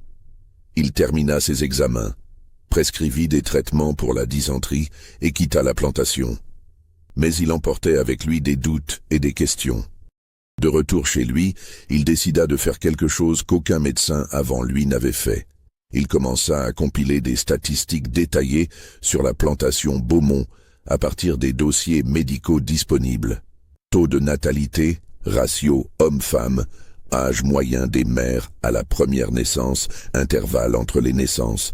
Il termina ses examens, prescrivit des traitements pour la dysenterie et quitta la plantation. Mais il emportait avec lui des doutes et des questions. De retour chez lui, il décida de faire quelque chose qu'aucun médecin avant lui n'avait fait. Il commença à compiler des statistiques détaillées sur la plantation Beaumont à partir des dossiers médicaux disponibles. Taux de natalité, ratio homme-femme, âge moyen des mères à la première naissance, intervalle entre les naissances,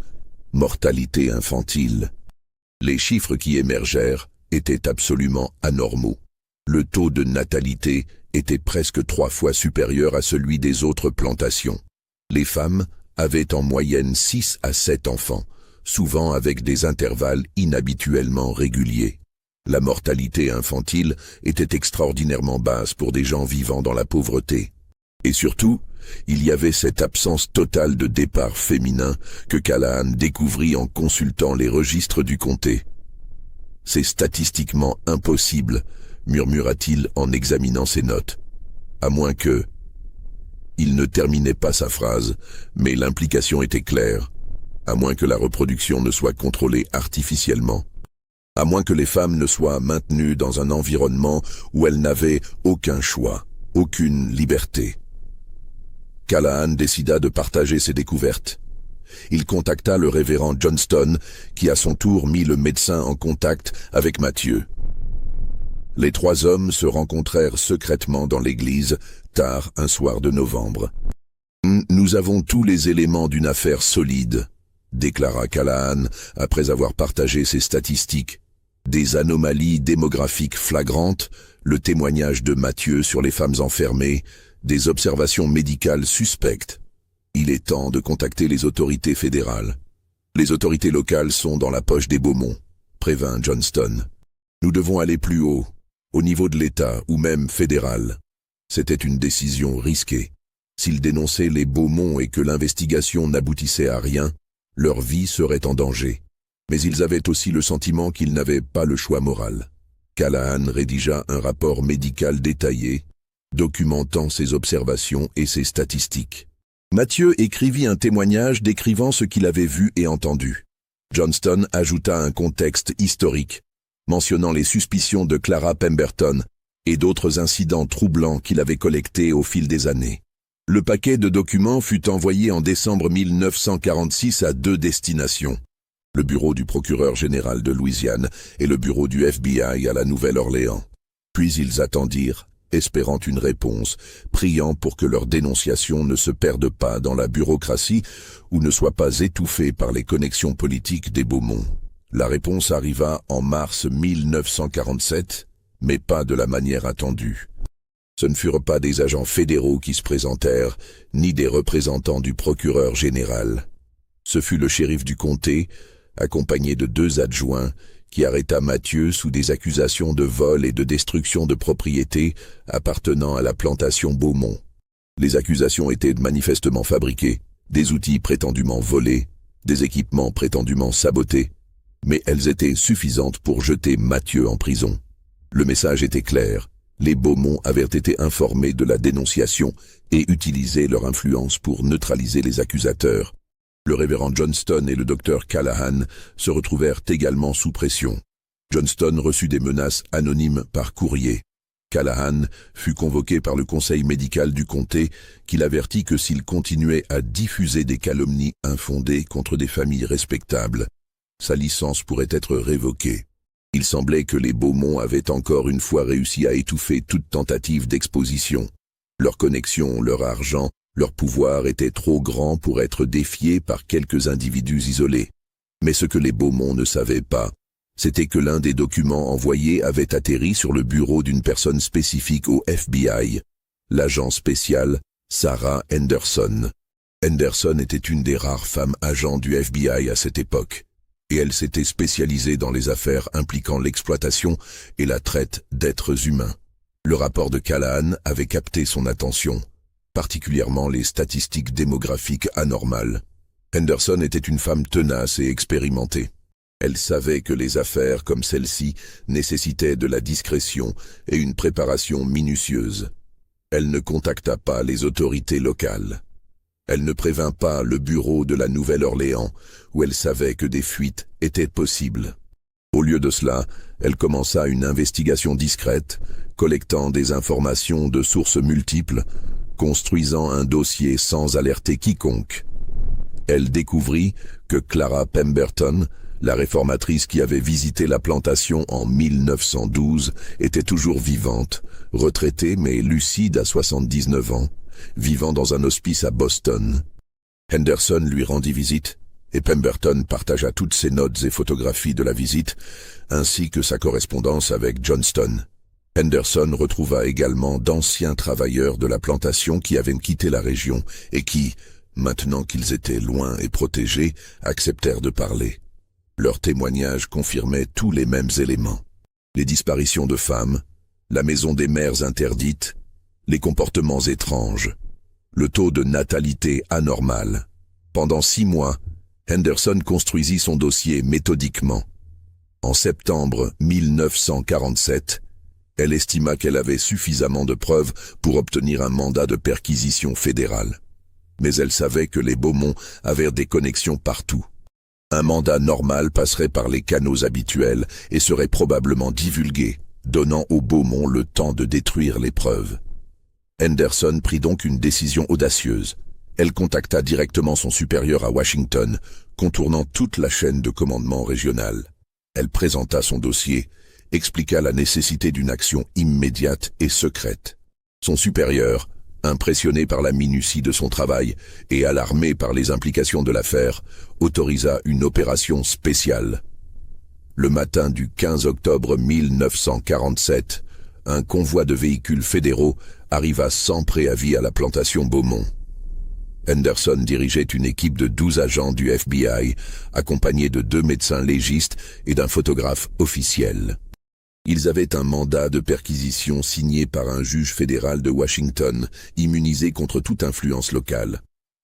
mortalité infantile. Les chiffres qui émergèrent étaient absolument anormaux. Le taux de natalité était presque 3 fois supérieur à celui des autres plantations. Les femmes avaient en moyenne 6 à 7 enfants, souvent avec des intervalles inhabituellement réguliers. La mortalité infantile était extraordinairement basse pour des gens vivant dans la pauvreté. Et surtout, il y avait cette absence totale de départ féminin que Callahan découvrit en consultant les registres du comté. « C'est statistiquement impossible », murmura-t-il en examinant ses notes. « À moins que… » Il ne terminait pas sa phrase, mais l'implication était claire. À moins que la reproduction ne soit contrôlée artificiellement. À moins que les femmes ne soient maintenues dans un environnement où elles n'avaient aucun choix, aucune liberté. Callahan décida de partager ses découvertes. Il contacta le révérend Johnston, qui à son tour mit le médecin en contact avec Mathieu. Les 3 hommes se rencontrèrent secrètement dans l'église, tard un soir de novembre. « Nous avons tous les éléments d'une affaire solide », déclara Callahan après avoir partagé ses statistiques. Des anomalies démographiques flagrantes, le témoignage de Mathieu sur les femmes enfermées, des observations médicales suspectes. Il est temps de contacter les autorités fédérales. Les autorités locales sont dans la poche des Beaumont, prévint Johnston. Nous devons aller plus haut, au niveau de l'État ou même fédéral. C'était une décision risquée. S'ils dénonçaient les Beaumont et que l'investigation n'aboutissait à rien, leur vie serait en danger. Mais ils avaient aussi le sentiment qu'ils n'avaient pas le choix moral. Callahan rédigea un rapport médical détaillé, documentant ses observations et ses statistiques. Mathieu écrivit un témoignage décrivant ce qu'il avait vu et entendu. Johnston ajouta un contexte historique, mentionnant les suspicions de Clara Pemberton et d'autres incidents troublants qu'il avait collectés au fil des années. Le paquet de documents fut envoyé en décembre 1946 à 2 destinations. Le bureau du procureur général de Louisiane et le bureau du FBI à la Nouvelle-Orléans. Puis ils attendirent, espérant une réponse, priant pour que leur dénonciation ne se perde pas dans la bureaucratie ou ne soit pas étouffée par les connexions politiques des Beaumont. La réponse arriva en mars 1947, mais pas de la manière attendue. Ce ne furent pas des agents fédéraux qui se présentèrent, ni des représentants du procureur général. Ce fut le shérif du comté, accompagné de 2 adjoints, qui arrêta Mathieu sous des accusations de vol et de destruction de propriétés appartenant à la plantation Beaumont. Les accusations étaient manifestement fabriquées, des outils prétendument volés, des équipements prétendument sabotés, mais elles étaient suffisantes pour jeter Mathieu en prison. Le message était clair, les Beaumont avaient été informés de la dénonciation et utilisaient leur influence pour neutraliser les accusateurs. Le révérend Johnston et le docteur Callahan se retrouvèrent également sous pression. Johnston reçut des menaces anonymes par courrier. Callahan fut convoqué par le conseil médical du comté qui l'avertit que s'il continuait à diffuser des calomnies infondées contre des familles respectables, sa licence pourrait être révoquée. Il semblait que les Beaumont avaient encore une fois réussi à étouffer toute tentative d'exposition. Leurs connexions, leur argent, leur pouvoir étaient trop grands pour être défiés par quelques individus isolés. Mais ce que les Beaumont ne savaient pas, c'était que l'un des documents envoyés avait atterri sur le bureau d'une personne spécifique au FBI, l'agent spécial Sarah Henderson. Henderson était une des rares femmes agents du FBI à cette époque, et elle s'était spécialisée dans les affaires impliquant l'exploitation et la traite d'êtres humains. Le rapport de Callahan avait capté son attention, particulièrement les statistiques démographiques anormales. Henderson était une femme tenace et expérimentée. Elle savait que les affaires comme celle-ci nécessitaient de la discrétion et une préparation minutieuse. Elle ne contacta pas les autorités locales. Elle ne prévint pas le bureau de la Nouvelle-Orléans, où elle savait que des fuites étaient possibles. Au lieu de cela, elle commença une investigation discrète, collectant des informations de sources multiples, construisant un dossier sans alerter quiconque. Elle découvrit que Clara Pemberton, la réformatrice qui avait visité la plantation en 1912, était toujours vivante, retraitée mais lucide à 79 ans, vivant dans un hospice à Boston. Henderson lui rendit visite, et Pemberton partagea toutes ses notes et photographies de la visite, ainsi que sa correspondance avec Johnston. Henderson retrouva également d'anciens travailleurs de la plantation qui avaient quitté la région et qui, maintenant qu'ils étaient loin et protégés, acceptèrent de parler. Leurs témoignages confirmaient tous les mêmes éléments. Les disparitions de femmes, la maison des mères interdite, les comportements étranges, le taux de natalité anormal. Pendant 6 mois, Henderson construisit son dossier méthodiquement. En septembre 1947, elle estima qu'elle avait suffisamment de preuves pour obtenir un mandat de perquisition fédérale. Mais elle savait que les Beaumont avaient des connexions partout. Un mandat normal passerait par les canaux habituels et serait probablement divulgué, donnant aux Beaumont le temps de détruire les preuves. Henderson prit donc une décision audacieuse. Elle contacta directement son supérieur à Washington, contournant toute la chaîne de commandement régionale. Elle présenta son dossier, expliqua la nécessité d'une action immédiate et secrète. Son supérieur, impressionné par la minutie de son travail et alarmé par les implications de l'affaire, autorisa une opération spéciale. Le matin du 15 octobre 1947, un convoi de véhicules fédéraux arriva sans préavis à la plantation Beaumont. Henderson dirigeait une équipe de 12 agents du FBI, accompagnés de 2 médecins légistes et d'un photographe officiel. Ils avaient un mandat de perquisition signé par un juge fédéral de Washington, immunisé contre toute influence locale.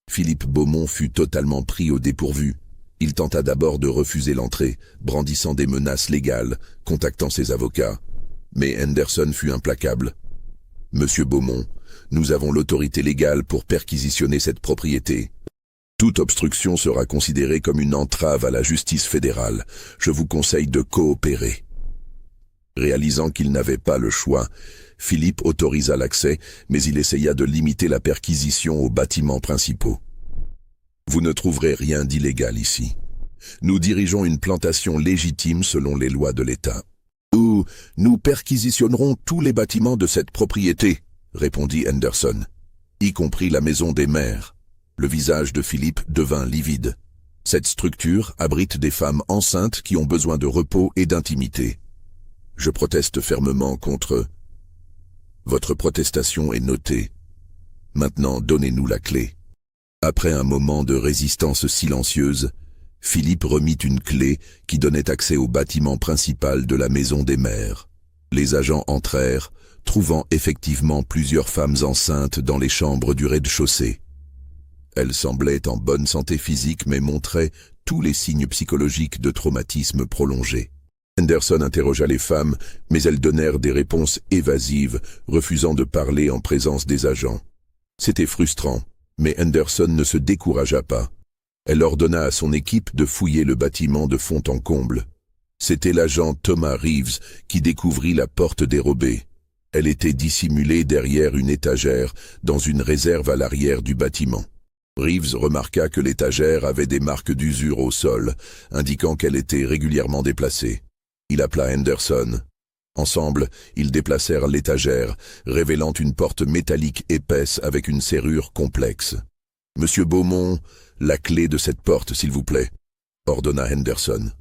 Philippe Beaumont fut totalement pris au dépourvu. Il tenta d'abord de refuser l'entrée, brandissant des menaces légales, contactant ses avocats. Mais Henderson fut implacable. « Monsieur Beaumont, nous avons l'autorité légale pour perquisitionner cette propriété. Toute obstruction sera considérée comme une entrave à la justice fédérale. Je vous conseille de coopérer. » Réalisant qu'il n'avait pas le choix, Philippe autorisa l'accès, mais il essaya de limiter la perquisition aux bâtiments principaux. « Vous ne trouverez rien d'illégal ici. Nous dirigeons une plantation légitime selon les lois de l'État. Nous perquisitionnerons tous les bâtiments de cette propriété, répondit Henderson, y compris la maison des mères. Le visage de Philippe devint livide. Cette structure abrite des femmes enceintes qui ont besoin de repos et d'intimité. Je proteste fermement contre... Votre protestation est notée. Maintenant, donnez-nous la clé. Après un moment de résistance silencieuse, Philippe remit une clé qui donnait accès au bâtiment principal de la maison des mères. Les agents entrèrent, trouvant effectivement plusieurs femmes enceintes dans les chambres du rez-de-chaussée. Elles semblaient en bonne santé physique mais montraient tous les signes psychologiques de traumatisme prolongé. Henderson interrogea les femmes, mais elles donnèrent des réponses évasives, refusant de parler en présence des agents. C'était frustrant, mais Henderson ne se découragea pas. Elle ordonna à son équipe de fouiller le bâtiment de fond en comble. C'était l'agent Thomas Reeves qui découvrit la porte dérobée. Elle était dissimulée derrière une étagère dans une réserve à l'arrière du bâtiment. Reeves remarqua que l'étagère avait des marques d'usure au sol, indiquant qu'elle était régulièrement déplacée. Il appela Henderson. Ensemble, ils déplacèrent l'étagère, révélant une porte métallique épaisse avec une serrure complexe. « Monsieur Beaumont, la clé de cette porte, s'il vous plaît », ordonna Henderson.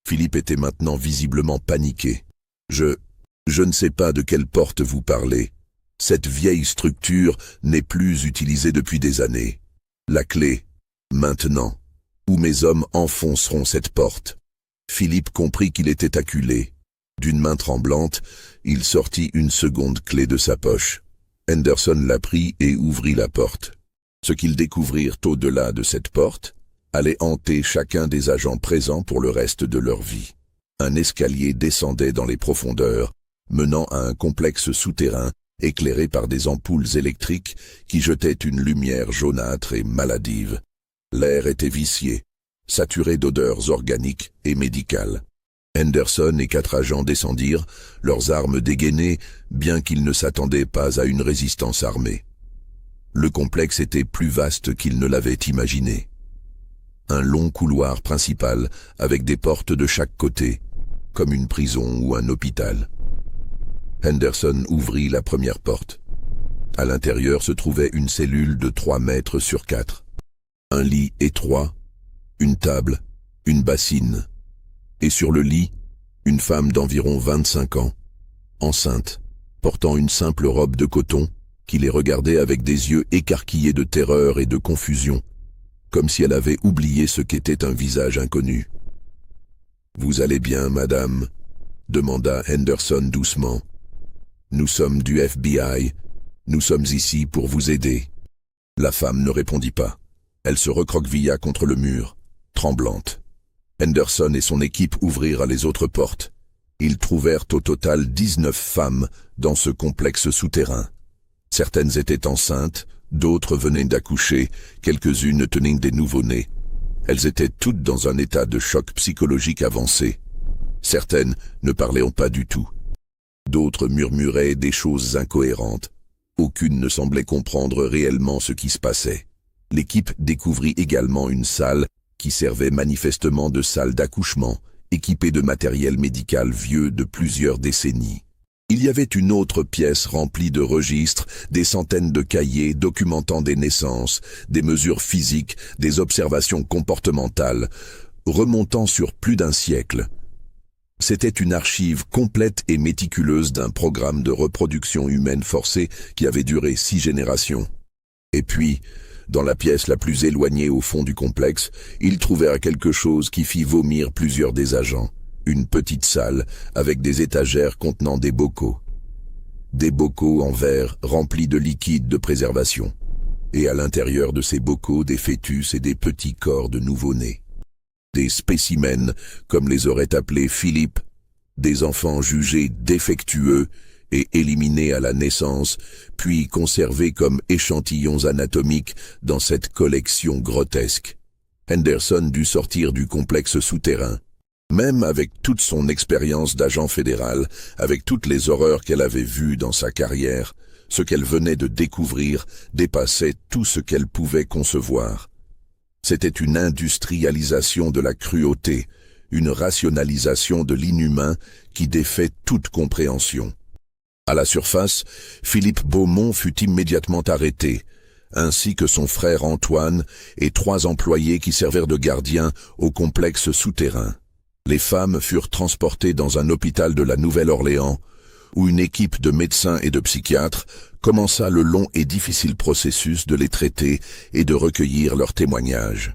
Philippe était maintenant visiblement paniqué. « Je ne sais pas de quelle porte vous parlez. Cette vieille structure n'est plus utilisée depuis des années. La clé, maintenant, ou mes hommes enfonceront cette porte. » Philippe comprit qu'il était acculé. D'une main tremblante, il sortit une seconde clé de sa poche. Henderson la prit et ouvrit la porte. Ce qu'ils découvrirent au-delà de cette porte allait hanter chacun des agents présents pour le reste de leur vie. Un escalier descendait dans les profondeurs, menant à un complexe souterrain éclairé par des ampoules électriques qui jetaient une lumière jaunâtre et maladive. L'air était vicié, saturé d'odeurs organiques et médicales. Henderson et 4 agents descendirent, leurs armes dégainées, bien qu'ils ne s'attendaient pas à une résistance armée. Le complexe était plus vaste qu'ils ne l'avaient imaginé. Un long couloir principal avec des portes de chaque côté, comme une prison ou un hôpital. Henderson ouvrit la première porte. À l'intérieur se trouvait une cellule de 3 mètres sur 4. Un lit étroit, une table, une bassine. Et sur le lit, une femme d'environ 25 ans, enceinte, portant une simple robe de coton, qui les regardait avec des yeux écarquillés de terreur et de confusion, comme si elle avait oublié ce qu'était un visage inconnu. « Vous allez bien, madame ?» demanda Henderson doucement. « Nous sommes du FBI. Nous sommes ici pour vous aider. » La femme ne répondit pas. Elle se recroquevilla contre le mur, tremblante. Henderson et son équipe ouvrirent les autres portes. Ils trouvèrent au total 19 femmes dans ce complexe souterrain. Certaines étaient enceintes, d'autres venaient d'accoucher, quelques-unes tenaient des nouveau-nés. Elles étaient toutes dans un état de choc psychologique avancé. Certaines ne parlaient pas du tout. D'autres murmuraient des choses incohérentes. Aucune ne semblait comprendre réellement ce qui se passait. L'équipe découvrit également une salle qui servait manifestement de salle d'accouchement, équipée de matériel médical vieux de plusieurs décennies. Il y avait une autre pièce remplie de registres, des centaines de cahiers documentant des naissances, des mesures physiques, des observations comportementales, remontant sur plus d'un siècle. C'était une archive complète et méticuleuse d'un programme de reproduction humaine forcée qui avait duré 6 générations. Et puis, dans la pièce la plus éloignée au fond du complexe, ils trouvèrent quelque chose qui fit vomir plusieurs des agents. Une petite salle avec des étagères contenant des bocaux. Des bocaux en verre remplis de liquide de préservation. Et à l'intérieur de ces bocaux, des fœtus et des petits corps de nouveau-nés. Des spécimens, comme les aurait appelés Philippe, des enfants jugés défectueux et éliminés à la naissance, puis conservés comme échantillons anatomiques dans cette collection grotesque. Henderson dut sortir du complexe souterrain. Même avec toute son expérience d'agent fédéral, avec toutes les horreurs qu'elle avait vues dans sa carrière, ce qu'elle venait de découvrir dépassait tout ce qu'elle pouvait concevoir. C'était une industrialisation de la cruauté, une rationalisation de l'inhumain qui défait toute compréhension. À la surface, Philippe Beaumont fut immédiatement arrêté, ainsi que son frère Antoine et 3 employés qui servirent de gardiens au complexe souterrain. Les femmes furent transportées dans un hôpital de la Nouvelle-Orléans, où une équipe de médecins et de psychiatres commença le long et difficile processus de les traiter et de recueillir leurs témoignages.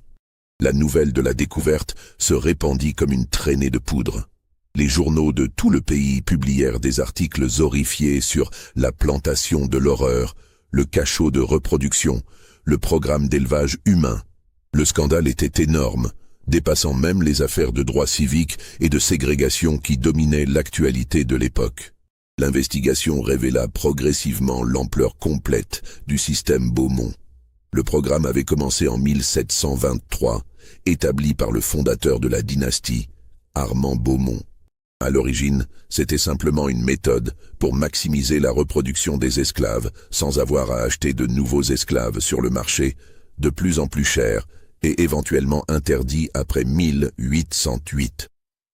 La nouvelle de la découverte se répandit comme une traînée de poudre. Les journaux de tout le pays publièrent des articles horrifiés sur la plantation de l'horreur, le cachot de reproduction, le programme d'élevage humain. Le scandale était énorme, dépassant même les affaires de droit civique et de ségrégation qui dominaient l'actualité de l'époque. L'investigation révéla progressivement l'ampleur complète du système Beaumont. Le programme avait commencé en 1723, établi par le fondateur de la dynastie, Armand Beaumont. À l'origine, c'était simplement une méthode pour maximiser la reproduction des esclaves sans avoir à acheter de nouveaux esclaves sur le marché, de plus en plus chers et éventuellement interdits après 1808.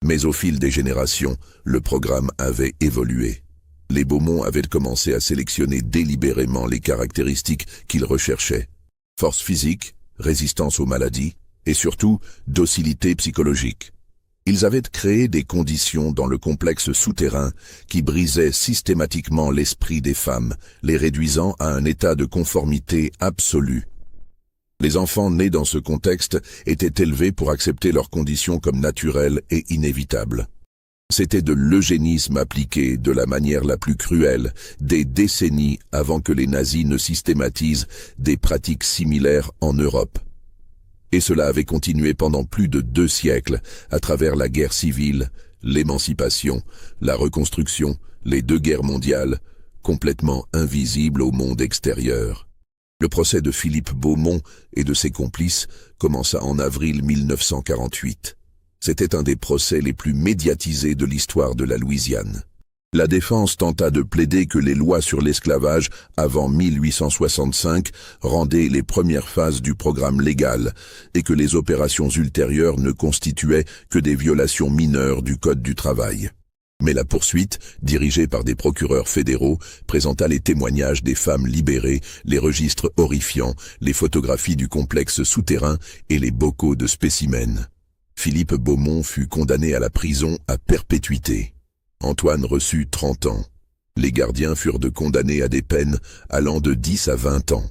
Mais au fil des générations, le programme avait évolué. Les Beaumont avaient commencé à sélectionner délibérément les caractéristiques qu'ils recherchaient. Force physique, résistance aux maladies et surtout docilité psychologique. Ils avaient créé des conditions dans le complexe souterrain qui brisaient systématiquement l'esprit des femmes, les réduisant à un état de conformité absolue. Les enfants nés dans ce contexte étaient élevés pour accepter leurs conditions comme naturelles et inévitables. C'était de l'eugénisme appliqué de la manière la plus cruelle, des décennies avant que les nazis ne systématisent des pratiques similaires en Europe. Et cela avait continué pendant plus de 2 siècles, à travers la guerre civile, l'émancipation, la reconstruction, les 2 guerres mondiales, complètement invisibles au monde extérieur. Le procès de Philippe Beaumont et de ses complices commença en avril 1948. C'était un des procès les plus médiatisés de l'histoire de la Louisiane. La défense tenta de plaider que les lois sur l'esclavage avant 1865 rendaient les premières phases du programme légal et que les opérations ultérieures ne constituaient que des violations mineures du Code du travail. Mais la poursuite, dirigée par des procureurs fédéraux, présenta les témoignages des femmes libérées, les registres horrifiants, les photographies du complexe souterrain et les bocaux de spécimens. Philippe Beaumont fut condamné à la prison à perpétuité. Antoine reçut 30 ans. Les gardiens furent condamnés à des peines allant de 10 à 20 ans.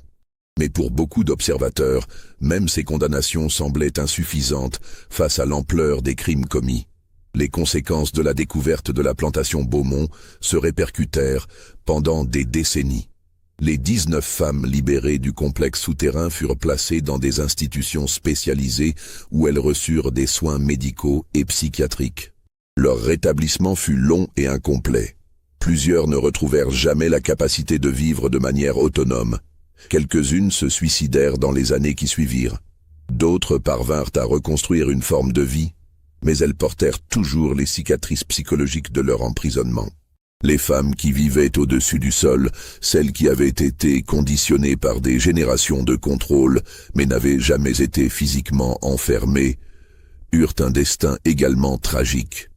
Mais pour beaucoup d'observateurs, même ces condamnations semblaient insuffisantes face à l'ampleur des crimes commis. Les conséquences de la découverte de la plantation Beaumont se répercutèrent pendant des décennies. Les 19 femmes libérées du complexe souterrain furent placées dans des institutions spécialisées où elles reçurent des soins médicaux et psychiatriques. Leur rétablissement fut long et incomplet. Plusieurs ne retrouvèrent jamais la capacité de vivre de manière autonome. Quelques-unes se suicidèrent dans les années qui suivirent. D'autres parvinrent à reconstruire une forme de vie, mais elles portèrent toujours les cicatrices psychologiques de leur emprisonnement. Les femmes qui vivaient au-dessus du sol, celles qui avaient été conditionnées par des générations de contrôle, mais n'avaient jamais été physiquement enfermées, eurent un destin également tragique.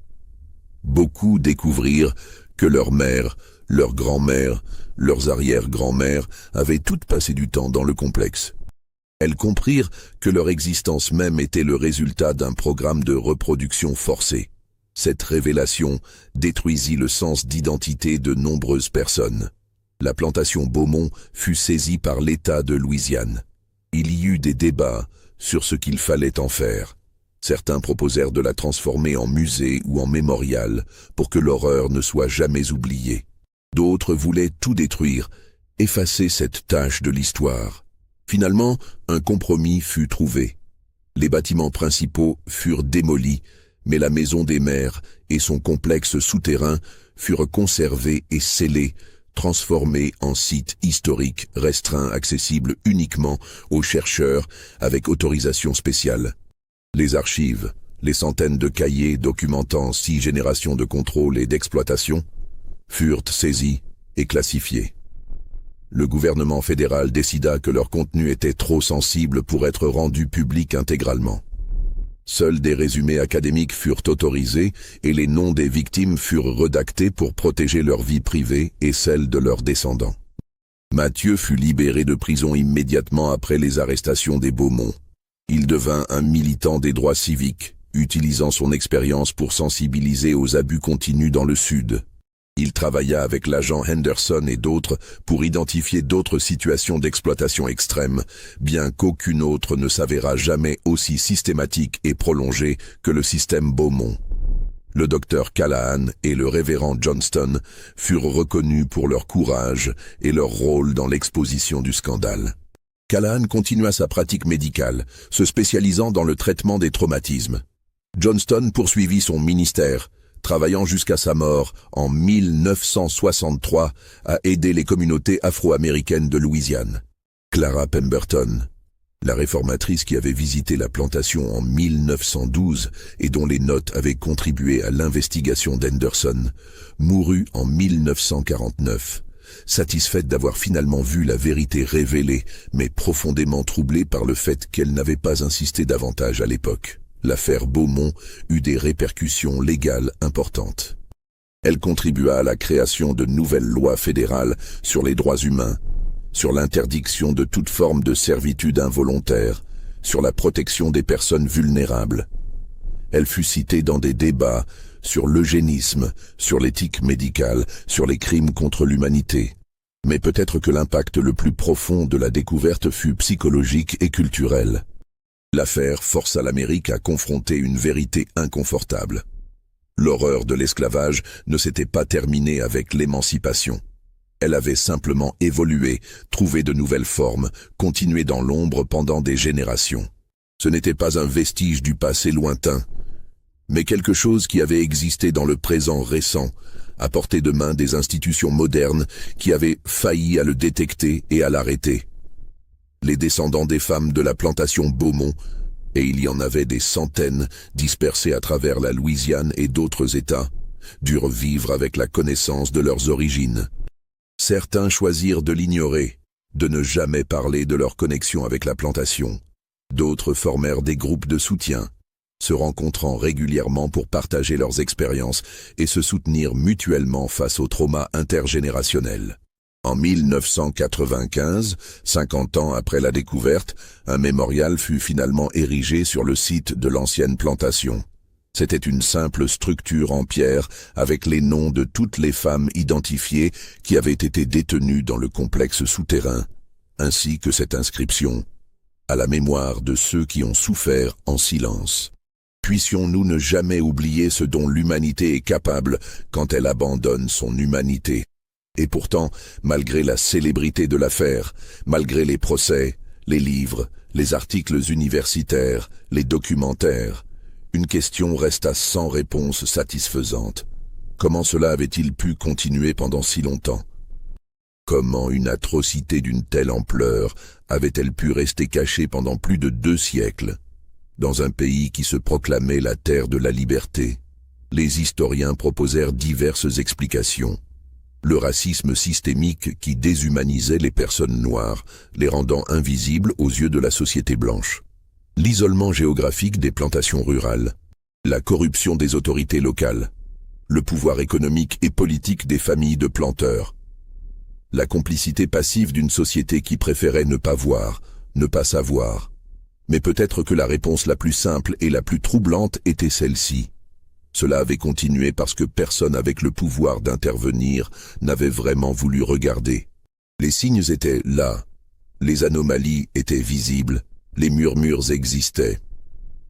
Beaucoup découvrirent que leur mère, leur grand-mère, leurs arrière-grand-mères avaient toutes passé du temps dans le complexe. Elles comprirent que leur existence même était le résultat d'un programme de reproduction forcée. Cette révélation détruisit le sens d'identité de nombreuses personnes. La plantation Beaumont fut saisie par l'État de Louisiane. Il y eut des débats sur ce qu'il fallait en faire. Certains proposèrent de la transformer en musée ou en mémorial pour que l'horreur ne soit jamais oubliée. D'autres voulaient tout détruire, effacer cette tache de l'histoire. Finalement, un compromis fut trouvé. Les bâtiments principaux furent démolis, mais la maison des mères et son complexe souterrain furent conservés et scellés, transformés en site historique restreint accessible uniquement aux chercheurs avec autorisation spéciale. Les archives, les centaines de cahiers documentant 6 générations de contrôle et d'exploitation, furent saisies et classifiées. Le gouvernement fédéral décida que leur contenu était trop sensible pour être rendu public intégralement. Seuls des résumés académiques furent autorisés et les noms des victimes furent redactés pour protéger leur vie privée et celle de leurs descendants. Mathieu fut libéré de prison immédiatement après les arrestations des Beaumont. Il devint un militant des droits civiques, utilisant son expérience pour sensibiliser aux abus continus dans le Sud. Il travailla avec l'agent Henderson et d'autres pour identifier d'autres situations d'exploitation extrême, bien qu'aucune autre ne s'avéra jamais aussi systématique et prolongée que le système Beaumont. Le docteur Callahan et le révérend Johnston furent reconnus pour leur courage et leur rôle dans l'exposition du scandale. Callahan continua sa pratique médicale, se spécialisant dans le traitement des traumatismes. Johnston poursuivit son ministère, travaillant jusqu'à sa mort en 1963 à aider les communautés afro-américaines de Louisiane. Clara Pemberton. La réformatrice qui avait visité la plantation en 1912 et dont les notes avaient contribué à l'investigation d'Henderson, mourut en 1949, satisfaite d'avoir finalement vu la vérité révélée, mais profondément troublée par le fait qu'elle n'avait pas insisté davantage à l'époque. L'affaire Beaumont eut des répercussions légales importantes. Elle contribua à la création de nouvelles lois fédérales sur les droits humains, sur l'interdiction de toute forme de servitude involontaire, sur la protection des personnes vulnérables. Elle fut citée dans des débats sur l'eugénisme, sur l'éthique médicale, sur les crimes contre l'humanité. Mais peut-être que l'impact le plus profond de la découverte fut psychologique et culturel. L'affaire força l'Amérique à confronter une vérité inconfortable. L'horreur de l'esclavage ne s'était pas terminée avec l'émancipation. Elle avait simplement évolué, trouvé de nouvelles formes, continué dans l'ombre pendant des générations. Ce n'était pas un vestige du passé lointain, mais quelque chose qui avait existé dans le présent récent, à portée de main des institutions modernes qui avaient failli à le détecter et à l'arrêter. Les descendants des femmes de la plantation Beaumont, et il y en avait des centaines dispersées à travers la Louisiane et d'autres États, durent vivre avec la connaissance de leurs origines. Certains choisirent de l'ignorer, de ne jamais parler de leur connexion avec la plantation. D'autres formèrent des groupes de soutien, se rencontrant régulièrement pour partager leurs expériences et se soutenir mutuellement face au trauma intergénérationnel. En 1995, 50 ans après la découverte, un mémorial fut finalement érigé sur le site de l'ancienne plantation. C'était une simple structure en pierre avec les noms de toutes les femmes identifiées qui avaient été détenues dans le complexe souterrain, ainsi que cette inscription « À la mémoire de ceux qui ont souffert en silence ». Puissions-nous ne jamais oublier ce dont l'humanité est capable quand elle abandonne son humanité. Et pourtant, malgré la célébrité de l'affaire, malgré les procès, les livres, les articles universitaires, les documentaires, une question resta sans réponse satisfaisante. Comment cela avait-il pu continuer pendant si longtemps? Comment une atrocité d'une telle ampleur avait-elle pu rester cachée pendant plus de 2 siècles? Dans un pays qui se proclamait la terre de la liberté, les historiens proposèrent diverses explications. Le racisme systémique qui déshumanisait les personnes noires, les rendant invisibles aux yeux de la société blanche. L'isolement géographique des plantations rurales, la corruption des autorités locales, le pouvoir économique et politique des familles de planteurs, la complicité passive d'une société qui préférait ne pas voir, ne pas savoir. Mais peut-être que la réponse la plus simple et la plus troublante était celle-ci. Cela avait continué parce que personne avec le pouvoir d'intervenir n'avait vraiment voulu regarder. Les signes étaient là, les anomalies étaient visibles, les murmures existaient.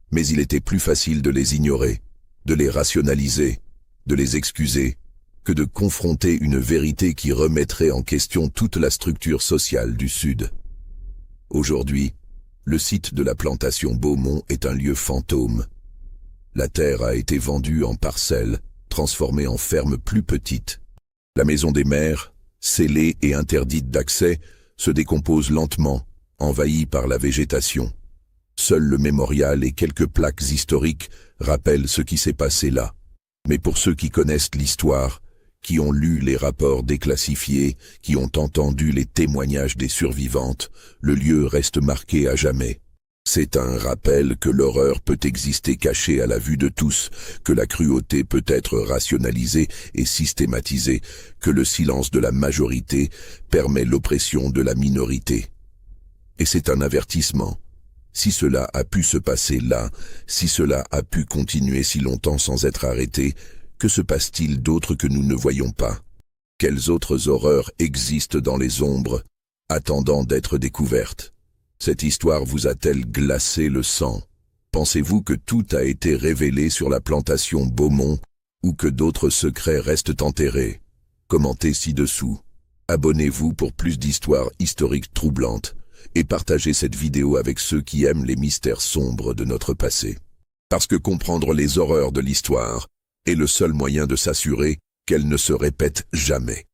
Mais il était plus facile de les ignorer, de les rationaliser, de les excuser, que de confronter une vérité qui remettrait en question toute la structure sociale du Sud. Aujourd'hui, le site de la plantation Beaumont est un lieu fantôme. La terre a été vendue en parcelles, transformée en ferme plus petite. La maison des mères, scellée et interdite d'accès, se décompose lentement, envahie par la végétation. Seul le mémorial et quelques plaques historiques rappellent ce qui s'est passé là. Mais pour ceux qui connaissent l'histoire, qui ont lu les rapports déclassifiés, qui ont entendu les témoignages des survivantes, le lieu reste marqué à jamais. C'est un rappel que l'horreur peut exister cachée à la vue de tous, que la cruauté peut être rationalisée et systématisée, que le silence de la majorité permet l'oppression de la minorité. Et c'est un avertissement. Si cela a pu se passer là, si cela a pu continuer si longtemps sans être arrêté, que se passe-t-il d'autre que nous ne voyons pas? Quelles autres horreurs existent dans les ombres, attendant d'être découvertes? Cette histoire vous a-t-elle glacé le sang? Pensez-vous que tout a été révélé sur la plantation Beaumont ou que d'autres secrets restent enterrés? Commentez ci-dessous. Abonnez-vous pour plus d'histoires historiques troublantes et partagez cette vidéo avec ceux qui aiment les mystères sombres de notre passé. Parce que comprendre les horreurs de l'histoire est le seul moyen de s'assurer qu'elle ne se répète jamais.